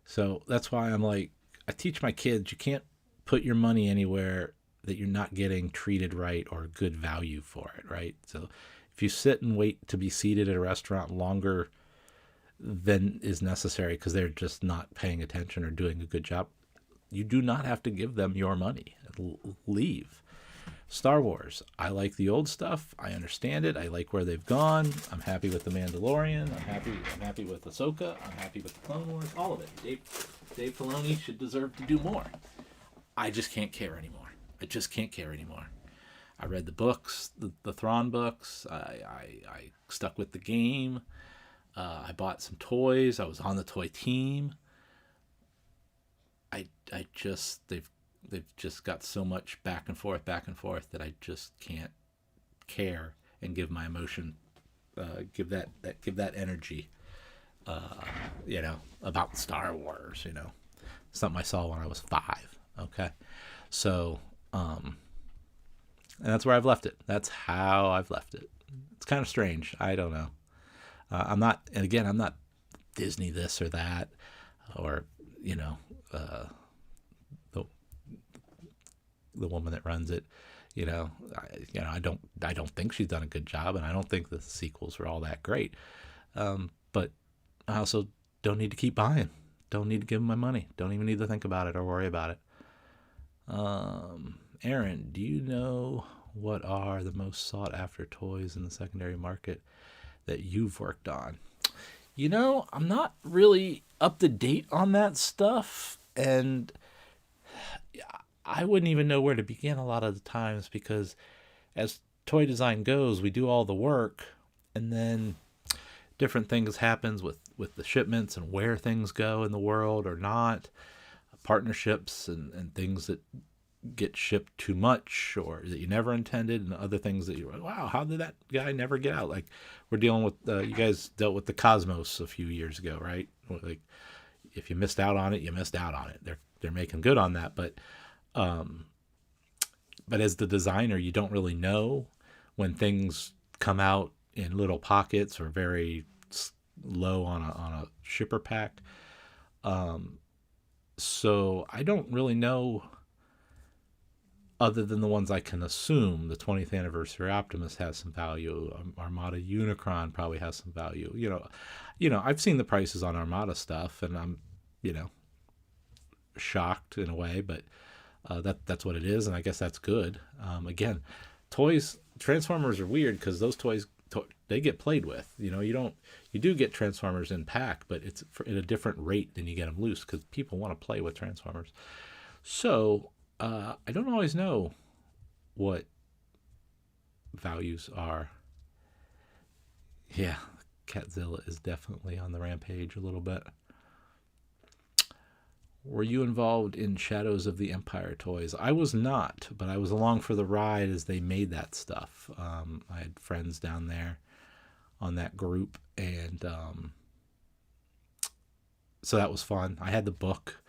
Speaker 1: so that's why I'm like, I teach my kids, you can't put your money anywhere that you're not getting treated right or good value for it, right? So if you sit and wait to be seated at a restaurant longer than is necessary because they're just not paying attention or doing a good job, you do not have to give them your money. Leave. Star Wars, I like the old stuff. I understand it. I like where they've gone. I'm happy with The Mandalorian. I'm happy with Ahsoka. I'm happy with the Clone Wars. All of it. Dave Filoni should deserve to do more. I just can't care anymore. I read the books, the Thrawn books. I stuck with the game. I bought some toys. I was on the toy team. They've just got so much back and forth that I just can't care and give my emotion, give that energy, about Star Wars, something I saw when I was 5. Okay. So, and that's where I've left it. That's how I've left it. It's kind of strange. I don't know. I'm not, and again, I'm not Disney this or that, or uh, the the woman that runs it. I don't think she's done a good job, and I don't think the sequels were all that great. But I also don't need to keep buying. Don't need to give them my money. Don't even need to think about it or worry about it. Aaron, do you know what are the most sought after toys in the secondary market that you've worked on? I'm not really up to date on that stuff, and I wouldn't even know where to begin a lot of the times, because as toy design goes, we do all the work, and then different things happens with the shipments and where things go in the world or not, partnerships and things that get shipped too much or that you never intended, and other things that you're like, wow, how did that guy never get out? Like, we're dealing with, you guys dealt with the Cosmos a few years ago, right? Like, if you missed out on it, you missed out on it. They're making good on that, but as the designer, you don't really know when things come out in little pockets or very low on a shipper pack. So I don't really know, other than the ones I can assume. The 20th anniversary Optimus has some value. Armada Unicron probably has some value. I've seen the prices on Armada stuff, and I'm, shocked in a way, but that's what it is, and I guess that's good. Again, Transformers are weird because those toys, they get played with. You do get Transformers in pack, but it's at a different rate than you get them loose, because people want to play with Transformers. So I don't always know what values are. Yeah, Catzilla is definitely on the rampage a little bit. Were you involved in Shadows of the Empire toys? I was not, but I was along for the ride as they made that stuff. I had friends down there on that group, and so that was fun. I had the book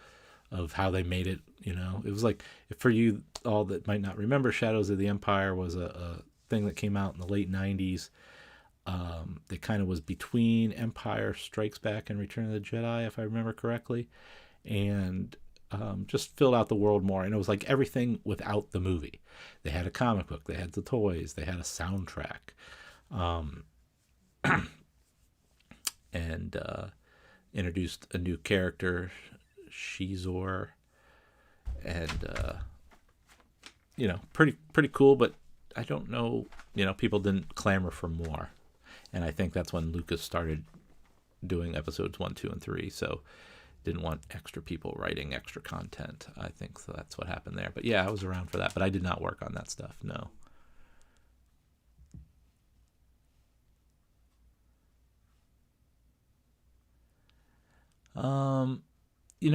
Speaker 1: of how they made it. It was like, for you all that might not remember, Shadows of the Empire was a thing that came out in the late 90s. That kind of was between Empire Strikes Back and Return of the Jedi, if I remember correctly. And just filled out the world more. And it was like everything without the movie. They had a comic book, they had the toys, they had a soundtrack, and introduced a new character, Shizor, and pretty cool. But I don't know, people didn't clamor for more, and I think that's when Lucas started doing episodes 1, 2, and 3. So didn't want extra people writing extra content. I think so, that's what happened there. But yeah, I was around for that, but I did not work on that stuff. No.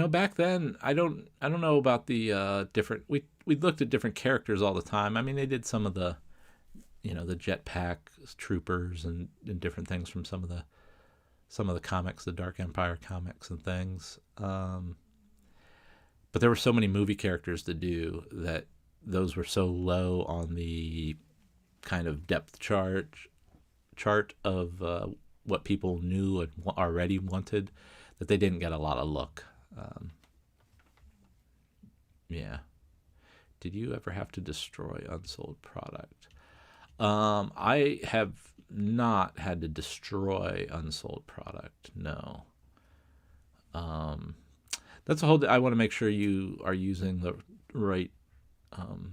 Speaker 1: Back then, I don't know about the different. We looked at different characters all the time. I mean, they did some of the, the jetpack troopers and different things from some of the comics, the Dark Empire comics and things. But there were so many movie characters to do that those were so low on the kind of depth chart of what people knew and already wanted, that they didn't get a lot of look. Yeah. Did you ever have to destroy unsold product? I have not had to destroy unsold product. No. That's a whole. I want to make sure you are using the right,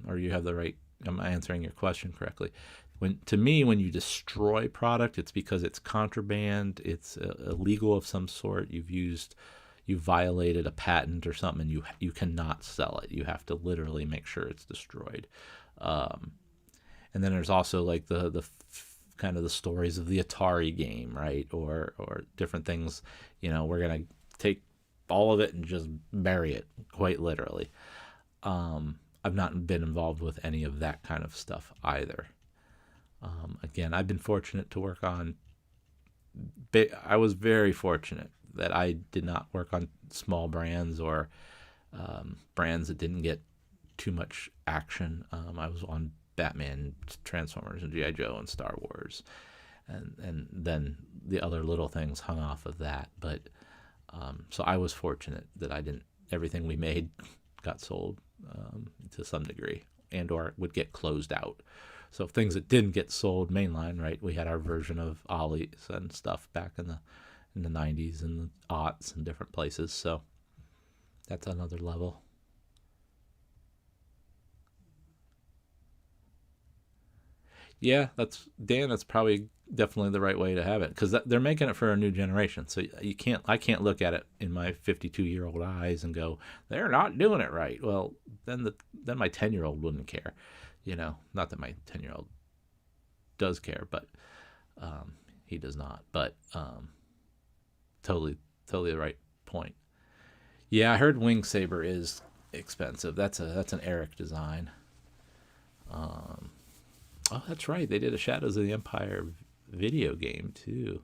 Speaker 1: or you have the right. Am I answering your question correctly? When you destroy product, it's because it's contraband, it's illegal of some sort. You violated a patent or something, and you cannot sell it. You have to literally make sure it's destroyed. And then there's also like the kind of the stories of the Atari game, right? Or different things. We're gonna take all of it and just bury it, quite literally. I've not been involved with any of that kind of stuff either. Again, I've been fortunate to work on. I was very fortunate that I did not work on small brands or brands that didn't get too much action. I was on Batman, Transformers, and G.I. Joe, and Star Wars, and then the other little things hung off of that. But so I was fortunate that I didn't. Everything we made got sold to some degree, and or would get closed out. So things that didn't get sold mainline, right? We had our version of Ollie's and stuff back in the 90s and the aughts and different places. So that's another level. Yeah, that's probably definitely the right way to have it, because they're making it for a new generation. So I can't look at it in my 52-year-old eyes and go, they're not doing it right. Well, then my 10-year-old wouldn't care, Not that my 10-year-old does care, but he does not. But totally the right point. Yeah, I heard Wing Saber is expensive. That's an Eric design. Oh, that's right. They did a Shadows of the Empire video game too.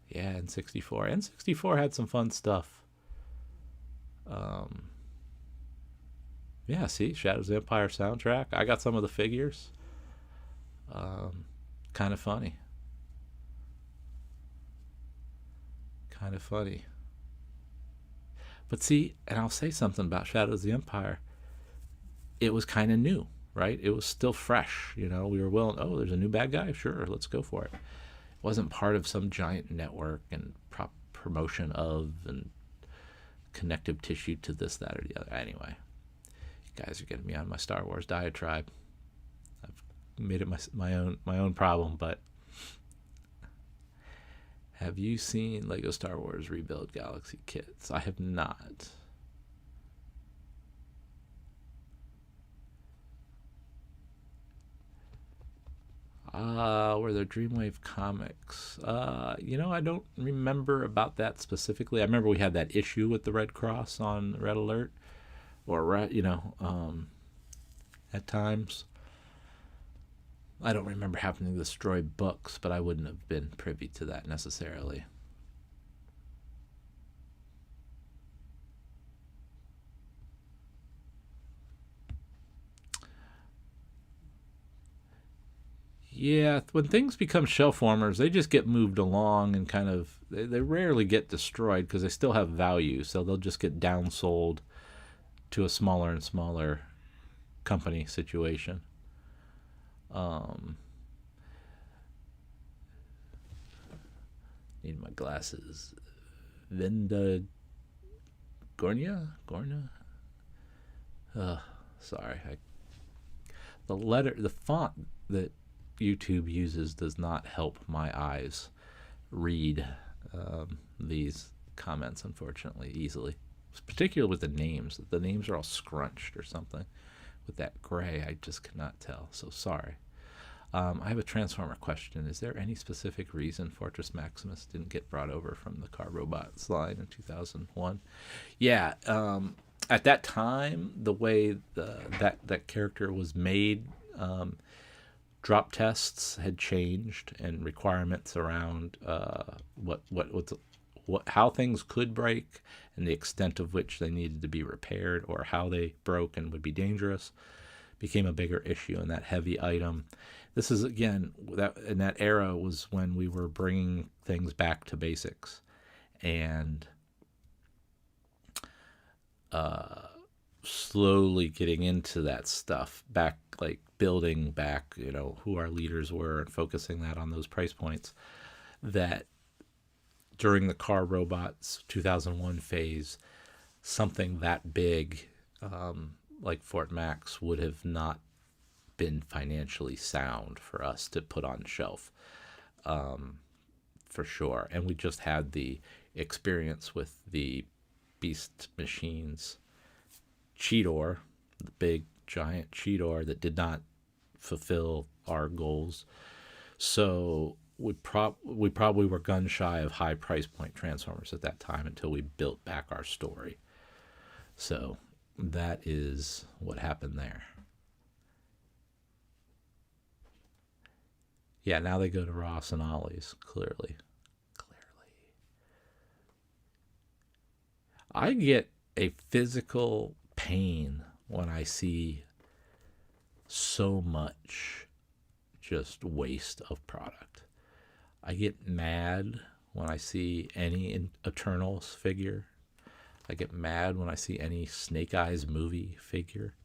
Speaker 1: Yeah, in 64. And 64 had some fun stuff. Yeah, see, Shadows of the Empire soundtrack. I got some of the figures. Kind of funny. Kind of funny. But see, and I'll say something about Shadows of the Empire. It was kind of new, right? It was still fresh. We were willing, oh, there's a new bad guy? Sure, let's go for it. It wasn't part of some giant network and promotion of and connective tissue to this, that, or the other. Anyway, you guys are getting me on my Star Wars diatribe. I've made it my own problem, but have you seen Lego Star Wars Rebuild Galaxy kits? I have not. Were there Dreamwave comics? I don't remember about that specifically. I remember we had that issue with the Red Cross on Red Alert, or at times. I don't remember having to destroy books, but I wouldn't have been privy to that necessarily. Yeah, when things become shelf warmers, they just get moved along and kind of, they rarely get destroyed because they still have value. So they'll just get downsold to a smaller and smaller company situation. Need my glasses. Vinda Gornia? Sorry. The font that YouTube uses does not help my eyes read these comments, unfortunately, easily. Particularly with the names. The names are all scrunched or something. With that gray, I just cannot tell. So sorry. I have a Transformer question. Is there any specific reason Fortress Maximus didn't get brought over from the Car Robots line in 2001? Yeah, at that time, the way that character was made, drop tests had changed, and requirements around how things could break and the extent of which they needed to be repaired, or how they broke and would be dangerous, became a bigger issue in that heavy item. This is, again, in that era was when we were bringing things back to basics and slowly getting into that stuff back, like building back, who our leaders were and focusing that on those price points. That during the Car Robots 2001 phase, something that big, like Fort Max, would have not been financially sound for us to put on shelf, for sure. And we just had the experience with the Beast Machines Cheetor, the big giant Cheetor that did not fulfill our goals. So we probably were gun shy of high price point Transformers at that time until we built back our story. So that is what happened there. Yeah, now they go to Ross and Ollie's, clearly. I get a physical pain when I see so much just waste of product. I get mad when I see any Eternals figure. I get mad when I see any Snake Eyes movie figure.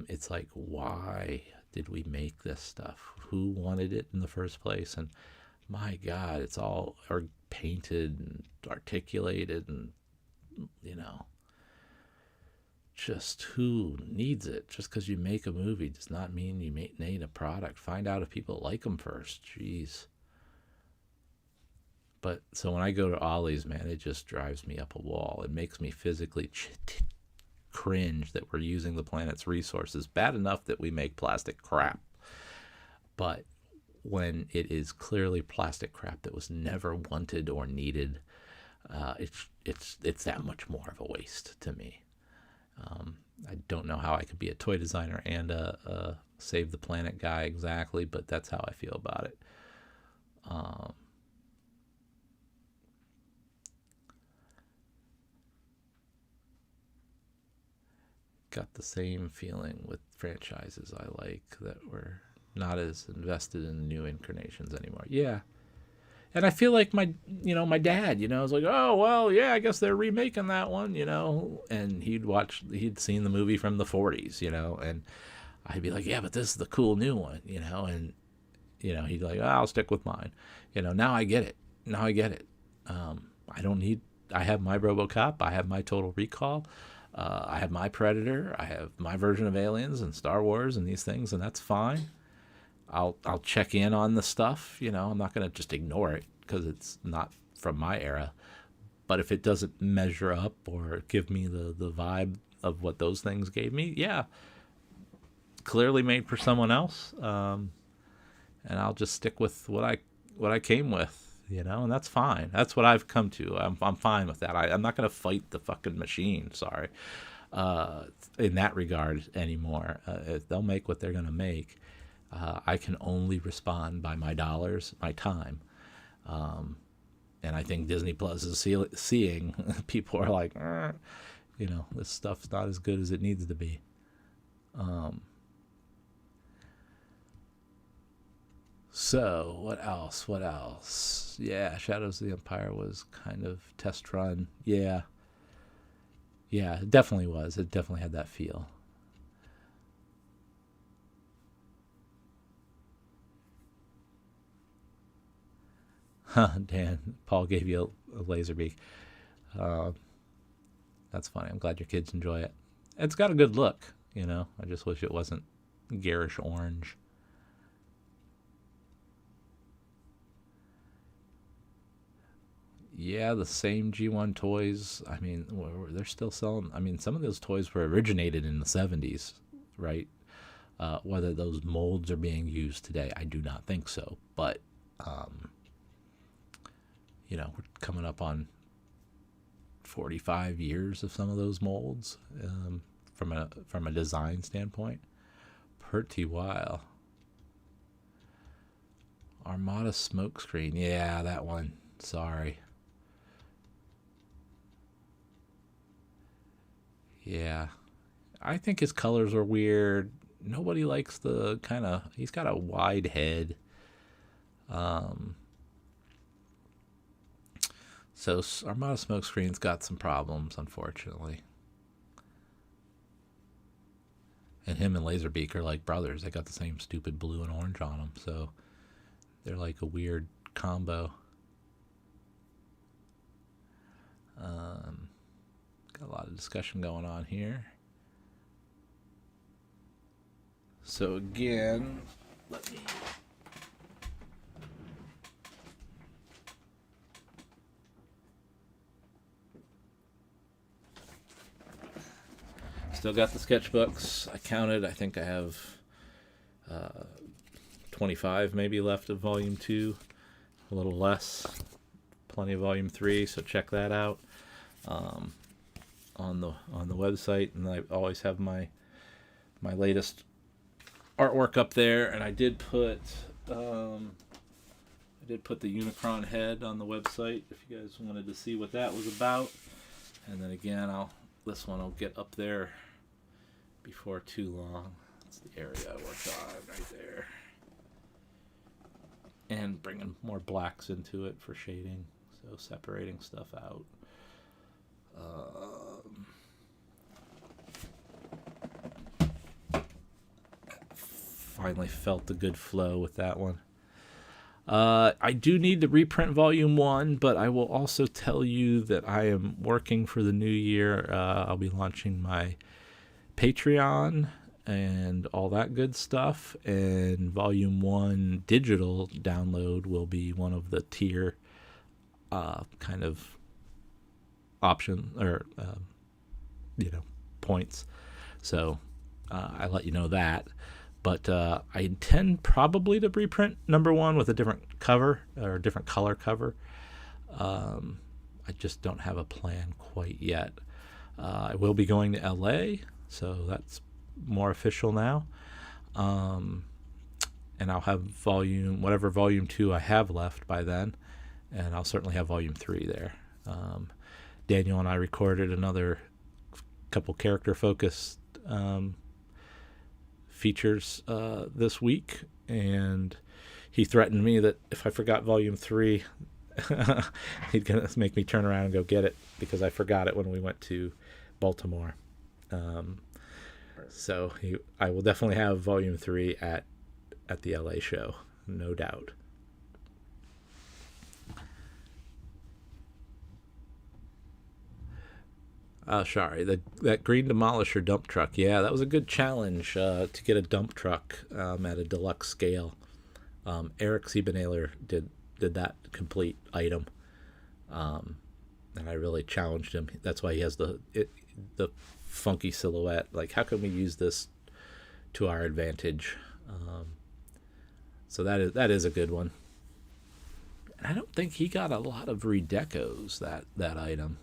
Speaker 1: It's like, why did we make this stuff? Who wanted it in the first place? And my God, it's all painted and articulated, and just who needs it? Just because you make a movie does not mean you made a product. Find out if people like them first. Jeez. But so when I go to Ollie's, man, it just drives me up a wall. It makes me physically cringe that we're using the planet's resources. Bad enough that we make plastic crap, but when it is clearly plastic crap that was never wanted or needed, it's that much more of a waste to me. I don't know how I could be a toy designer and a save the planet guy exactly, but that's how I feel about it. Got the same feeling with franchises I like that we're not as invested in new incarnations anymore. Yeah. And I feel like my dad, is like, oh, well, yeah, I guess they're remaking that one, and he'd seen the movie from the 40s, and I'd be like, yeah, but this is the cool new one, and, he'd be like, oh, I'll stick with mine. Now I get it. I have my RoboCop. I have my Total Recall. I have my Predator. I have my version of Aliens and Star Wars and these things, and that's fine. I'll check in on the stuff. I'm not going to just ignore it because it's not from my era. But if it doesn't measure up or give me the vibe of what those things gave me, yeah, clearly made for someone else. And I'll just stick with what I came with. And that's fine. That's what I've come to. I'm fine with that. I'm not going to fight the fucking machine, sorry, in that regard anymore. If they'll make what they're going to make, I can only respond by my dollars, my time. And I think Disney Plus is seeing people are like, this stuff's not as good as it needs to be. So, what else? Yeah, Shadows of the Empire was kind of test run. Yeah, it definitely was. It definitely had that feel. Dan, Paul gave you a laser beak. That's funny. I'm glad your kids enjoy it. It's got a good look, I just wish it wasn't garish orange. Yeah, the same G1 toys. I mean, they're still selling. I mean, some of those toys were originated in the 70s, right? Whether those molds are being used today, I do not think so. But, we're coming up on 45 years of some of those molds from a design standpoint. Pretty while. Armada smokescreen. Yeah, that one. Sorry. Yeah, I think his colors are weird. Nobody likes the he's got a wide head. So Armada Smokescreen's got some problems, unfortunately. And him and Laserbeak are like brothers. They got the same stupid blue and orange on them, so they're like a weird combo. Got a lot of discussion going on here. So again, let me... Still got the sketchbooks. I counted. I think I have 25 maybe left of Volume 2. A little less. Plenty of Volume 3, so check that out. On the website, and I always have my latest artwork up there. And I did put the Unicron head on the website if you guys wanted to see what that was about. And then again, this one will get up there before too long. That's the area I worked on right there. And bringing more blacks into it for shading, so separating stuff out. Finally felt the good flow with that one. I do need to reprint Volume 1, but I will also tell you that I am working for the new year. I'll be launching my Patreon and all that good stuff, and Volume 1 digital download will be one of the tier kind of option or points. So I let you know that. But I intend probably to reprint number 1 with a different cover or a different color cover. I just don't have a plan quite yet. I will be going to LA, so that's more official now. And I'll have whatever volume 2 I have left by then, and I'll certainly have volume 3 there. Daniel and I recorded another couple character focused features this week, and he threatened me that if I forgot volume 3 he'd gonna make me turn around and go get it, because I forgot it when we went to Baltimore. So I will definitely have volume 3 at the LA show, no doubt. Sorry, that green demolisher dump truck. Yeah, that was a good challenge to get a dump truck at a deluxe scale. Eric Siebenaler did that complete item, and I really challenged him. That's why he has the funky silhouette. Like, how can we use this to our advantage? So that is a good one. And I don't think he got a lot of redecos that item.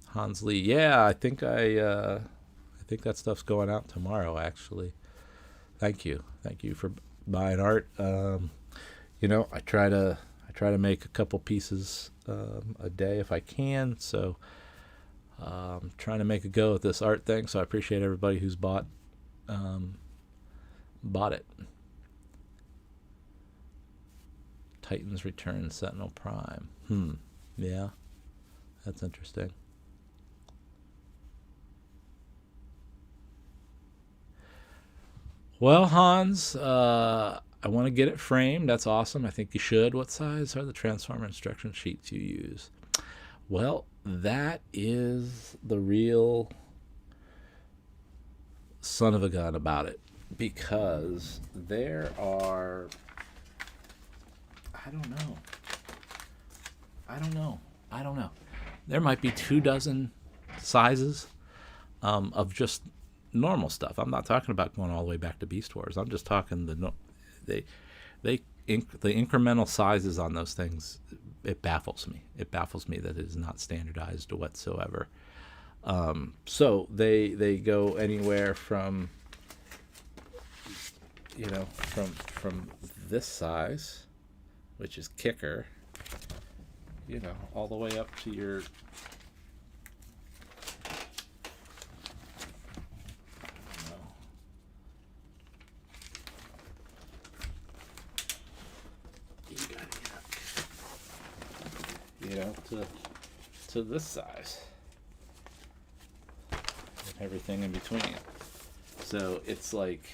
Speaker 1: Hans Lee, yeah, I think that stuff's going out tomorrow. Actually, thank you for buying art. I try to make a couple pieces a day if I can. So I'm trying to make a go at this art thing. So I appreciate everybody who's bought it. Titans Return, Sentinel Prime. Yeah, that's interesting. Well, Hans, I want to get it framed. That's awesome. I think you should. What size are the Transformer instruction sheets you use? Well, that is the real son of a gun about it, because there are, I don't know. There might be 24 sizes of just normal stuff. I'm not talking about going all the way back to Beast Wars. I'm just talking the incremental sizes on those things. It baffles me. It baffles me that it is not standardized whatsoever. So they go anywhere from from this size, which is kicker, all the way up to your to this size, and everything in between. So it's like,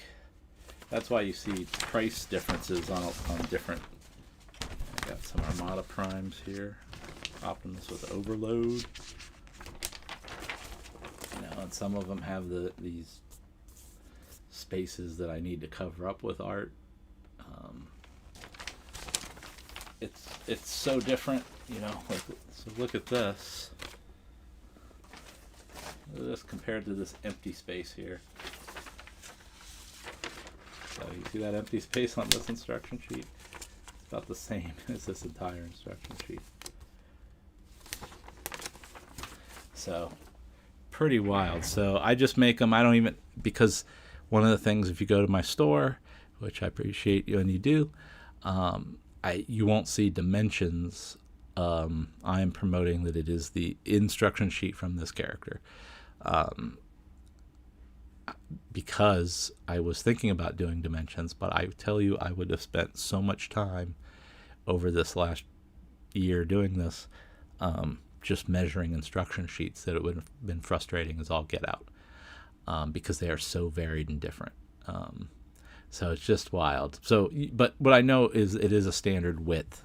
Speaker 1: that's why you see price differences on different. I got some Armada primes here, Optimus with Overload, and some of them have these spaces that I need to cover up with art. It's so different, so look at this. Look at this compared to this empty space here. So you see that empty space on this instruction sheet? It's about the same as this entire instruction sheet. So pretty wild. So I just make them. I don't even, because one of the things, if you go to my store, which I appreciate you when you do. You won't see dimensions. I am promoting that it is the instruction sheet from this character. Because I was thinking about doing dimensions, but I tell you, I would have spent so much time over this last year doing this, just measuring instruction sheets, that it would have been frustrating as all get out, because they are so varied and different. So it's just wild. So, but what I know is it is a standard width,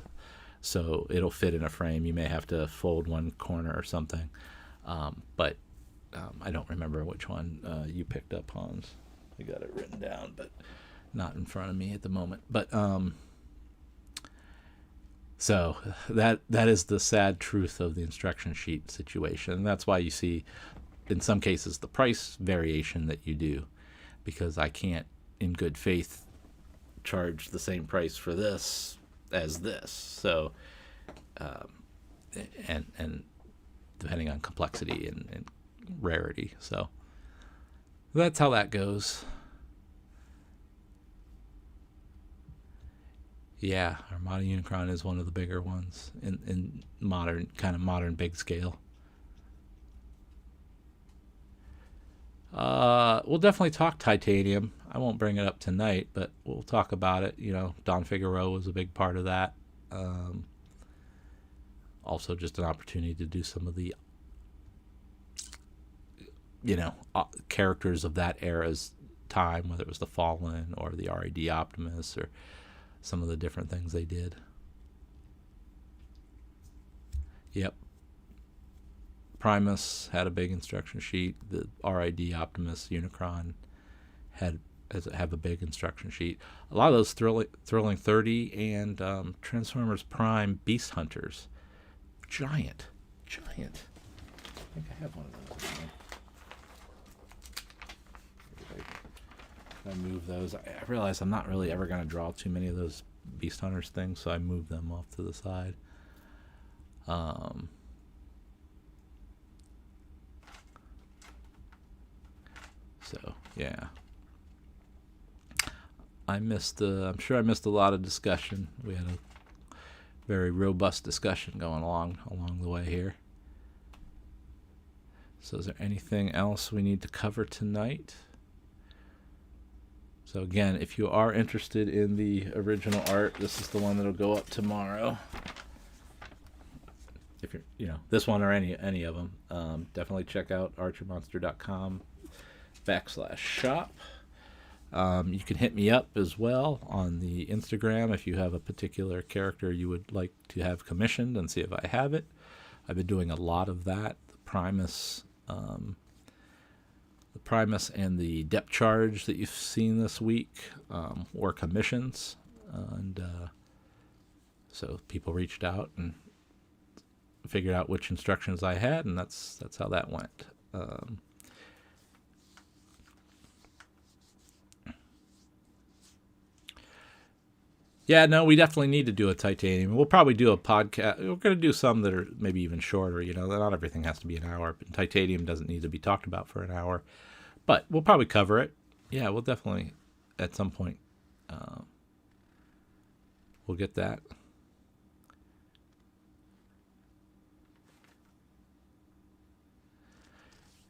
Speaker 1: so it'll fit in a frame. You may have to fold one corner or something, but I don't remember which one you picked up, Hans. I got it written down, but not in front of me at the moment. But so that is the sad truth of the instruction sheet situation. And that's why you see, in some cases, the price variation that you do, because I can't, in good faith, charge the same price for this as this. So, and depending on complexity and rarity. So that's how that goes. Yeah, Armada Unicron is one of the bigger ones in modern big scale. We'll definitely talk titanium. I won't bring it up tonight, but we'll talk about it. Don Figueroa was a big part of that. Also just an opportunity to do some of the characters of that era's time, whether it was the Fallen or the RAD Optimus or some of the different things they did. Yep. Primus had a big instruction sheet. The RID Optimus Unicron have a big instruction sheet. A lot of those Thrilling 30 and Transformers Prime Beast Hunters. Giant. I think I have one of those. I move those. I realize I'm not really ever going to draw too many of those Beast Hunters things, so I move them off to the side. So yeah, I'm sure I missed a lot of discussion. We had a very robust discussion going along the way here. So is there anything else we need to cover tonight? So again, if you are interested in the original art, this is the one that'll go up tomorrow. If you're, this one or any of them, definitely check out archermonster.com/shop. You can hit me up as well on the Instagram if you have a particular character you would like to have commissioned, and see if I have it. I've been doing a lot of that. The Primus and the depth charge that you've seen this week were commissions, and so people reached out and figured out which instructions I had, and that's how that went. Yeah, no, we definitely need to do a titanium. We'll probably do a podcast. We're going to do some that are maybe even shorter. Not everything has to be an hour. But titanium doesn't need to be talked about for an hour. But we'll probably cover it. Yeah, we'll definitely, at some point, we'll get that.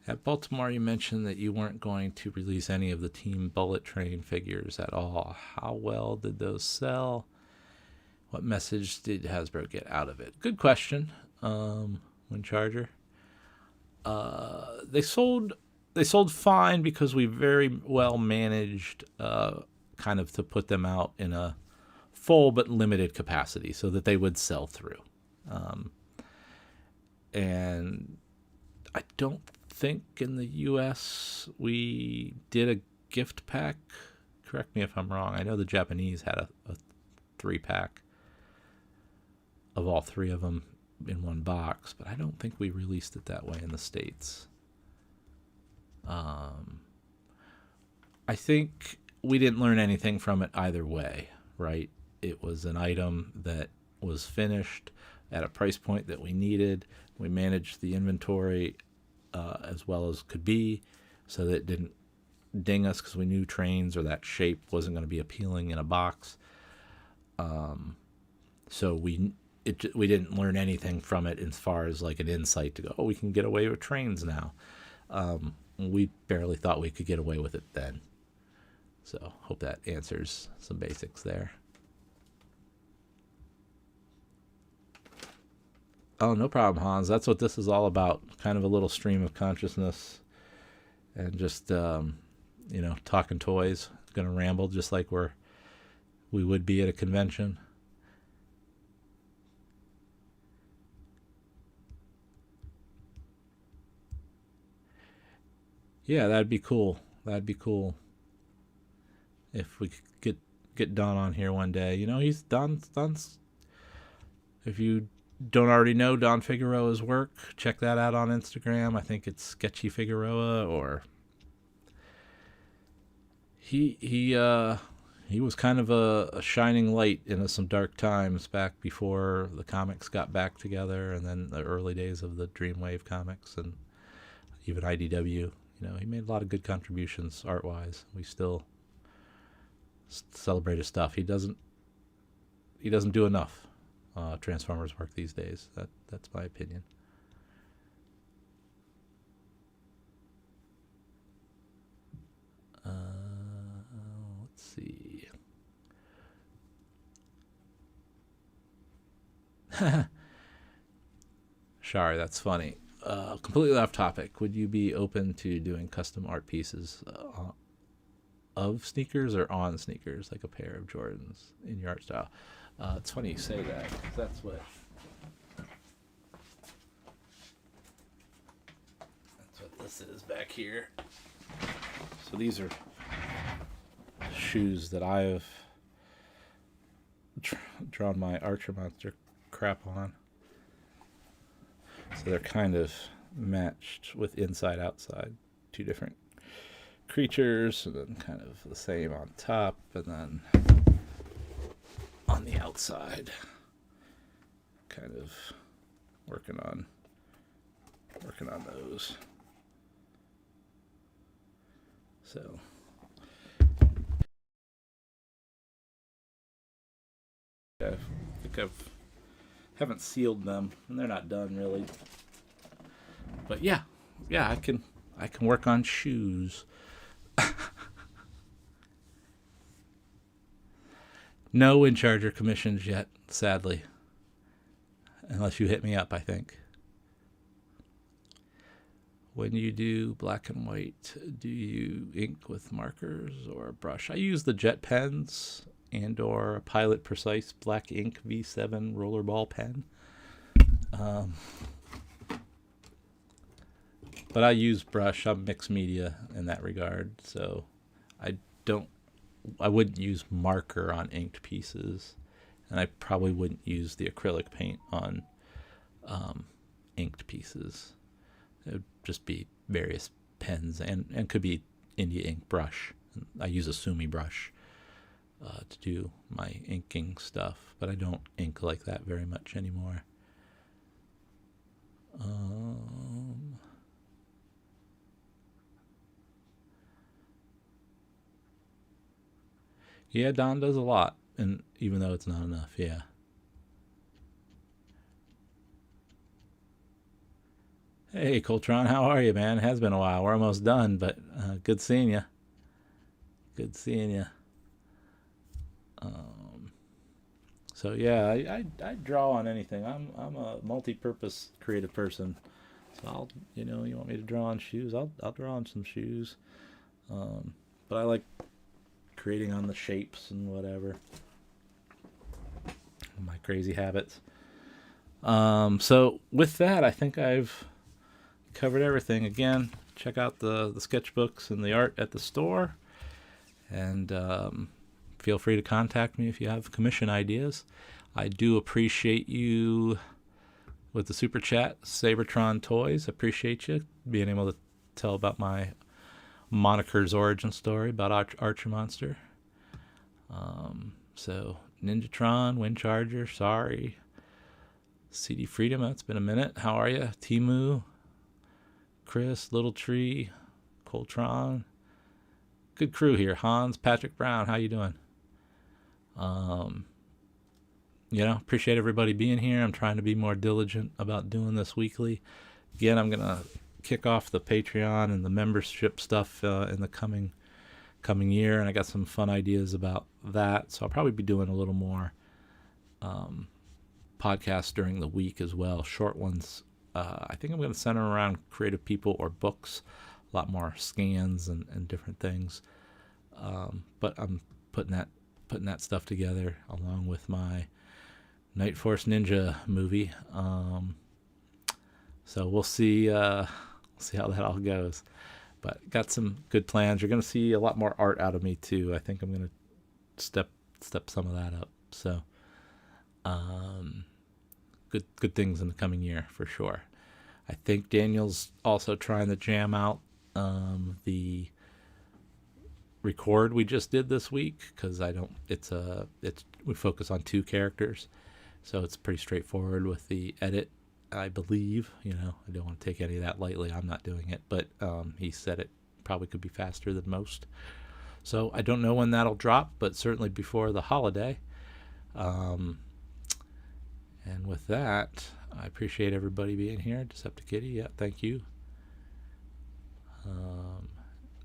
Speaker 1: At Baltimore, you mentioned that you weren't going to release any of the Team Bullet Train figures at all. How well did those sell? What message did Hasbro get out of it? Good question, Windcharger. They sold fine because we very well managed kind of to put them out in a full but limited capacity so that they would sell through. And I don't think in the U.S. we did a gift pack. Correct me if I'm wrong. I know the Japanese had a 3-pack of all 3 of them in one box, but I don't think we released it that way in the States. I think we didn't learn anything from it either way, right? It was an item that was finished at a price point that we needed. We managed the inventory as well as could be, so that it didn't ding us because we knew trains or that shape wasn't going to be appealing in a box. So we didn't learn anything from it as far as like an insight to go, oh, we can get away with trains now. We barely thought we could get away with it then. So hope that answers some basics there. Oh, no problem, Hans. That's what this is all about. Kind of a little stream of consciousness and just, talking toys. Going to ramble just like we would be at a convention. Yeah, that'd be cool. That'd be cool. If we could get Don on here one day. He's Don's. If you don't already know Don Figueroa's work, check that out on Instagram. I think it's Sketchy Figueroa, or he was kind of a shining light in some dark times back before the comics got back together, and then the early days of the Dreamwave comics and even IDW. He made a lot of good contributions art-wise. We still celebrate his stuff. He doesn't do enough Transformers work these days. That's my opinion. Let's see. Sorry, that's funny. Completely off topic. Would you be open to doing custom art pieces of sneakers or on sneakers, like a pair of Jordans in your art style? It's funny you say that, 'cause that's what this is back here. So these are shoes that I've drawn my Archer Monster crap on. So they're kind of matched with inside outside, two different creatures, and then kind of the same on top, and then on the outside, kind of working on those. So I think haven't sealed them, and they're not done really. But yeah, I can work on shoes. No wind charger commissions yet, sadly. Unless you hit me up, I think. When you do black and white, do you ink with markers or brush? I use the jet pens and or a Pilot Precise black ink V7 rollerball pen. But I use brush. I'm mixed media in that regard, so I wouldn't use marker on inked pieces, and I probably wouldn't use the acrylic paint on inked pieces. It would just be various pens and could be India ink brush. I use a Sumi brush to do my inking stuff, but I don't ink like that very much anymore. Yeah, Don does a lot, and even though it's not enough, yeah. Hey, Coltron, how are you, man? It has been a while. We're almost done, but good seeing you. Good seeing you. So yeah, I draw on anything. I'm a multi-purpose creative person. So you want me to draw on shoes? I'll draw on some shoes. But I like creating on the shapes and whatever. My crazy habits. So with that, I think I've covered everything. Again, check out the sketchbooks and the art at the store, and feel free to contact me if you have commission ideas. I do appreciate you with the super chat, Sabertron Toys. Appreciate you being able to tell about my moniker's origin story about Archer Monster. So Ninjatron, Windcharger, sorry. CD Freedom, it's been a minute. How are you? Timu, Chris, Little Tree, Coltron, good crew here. Hans, Patrick Brown, how you doing? Appreciate everybody being here. I'm trying to be more diligent about doing this weekly. Again, I'm going to kick off the Patreon and the membership stuff in the coming year, and I got some fun ideas about that. So I'll probably be doing a little more podcasts during the week as well, short ones. I think I'm going to center around creative people or books, a lot more scans and different things. But I'm putting that stuff together along with my Night Force Ninja movie. So we'll see how that all goes. But got some good plans. You're going to see a lot more art out of me too. I think I'm going to step some of that up. So good things in the coming year for sure. I think Daniel's also trying to jam out the record we just did this week, because we focus on 2 characters, so it's pretty straightforward with the edit, I believe. I don't want to take any of that lightly. I'm not doing it, but he said it probably could be faster than most. So I don't know when that'll drop, but certainly before the holiday. And with that, I appreciate everybody being here. Decepticitty, yeah, thank you.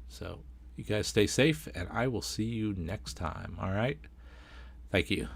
Speaker 1: So you guys stay safe, and I will see you next time. All right? Thank you.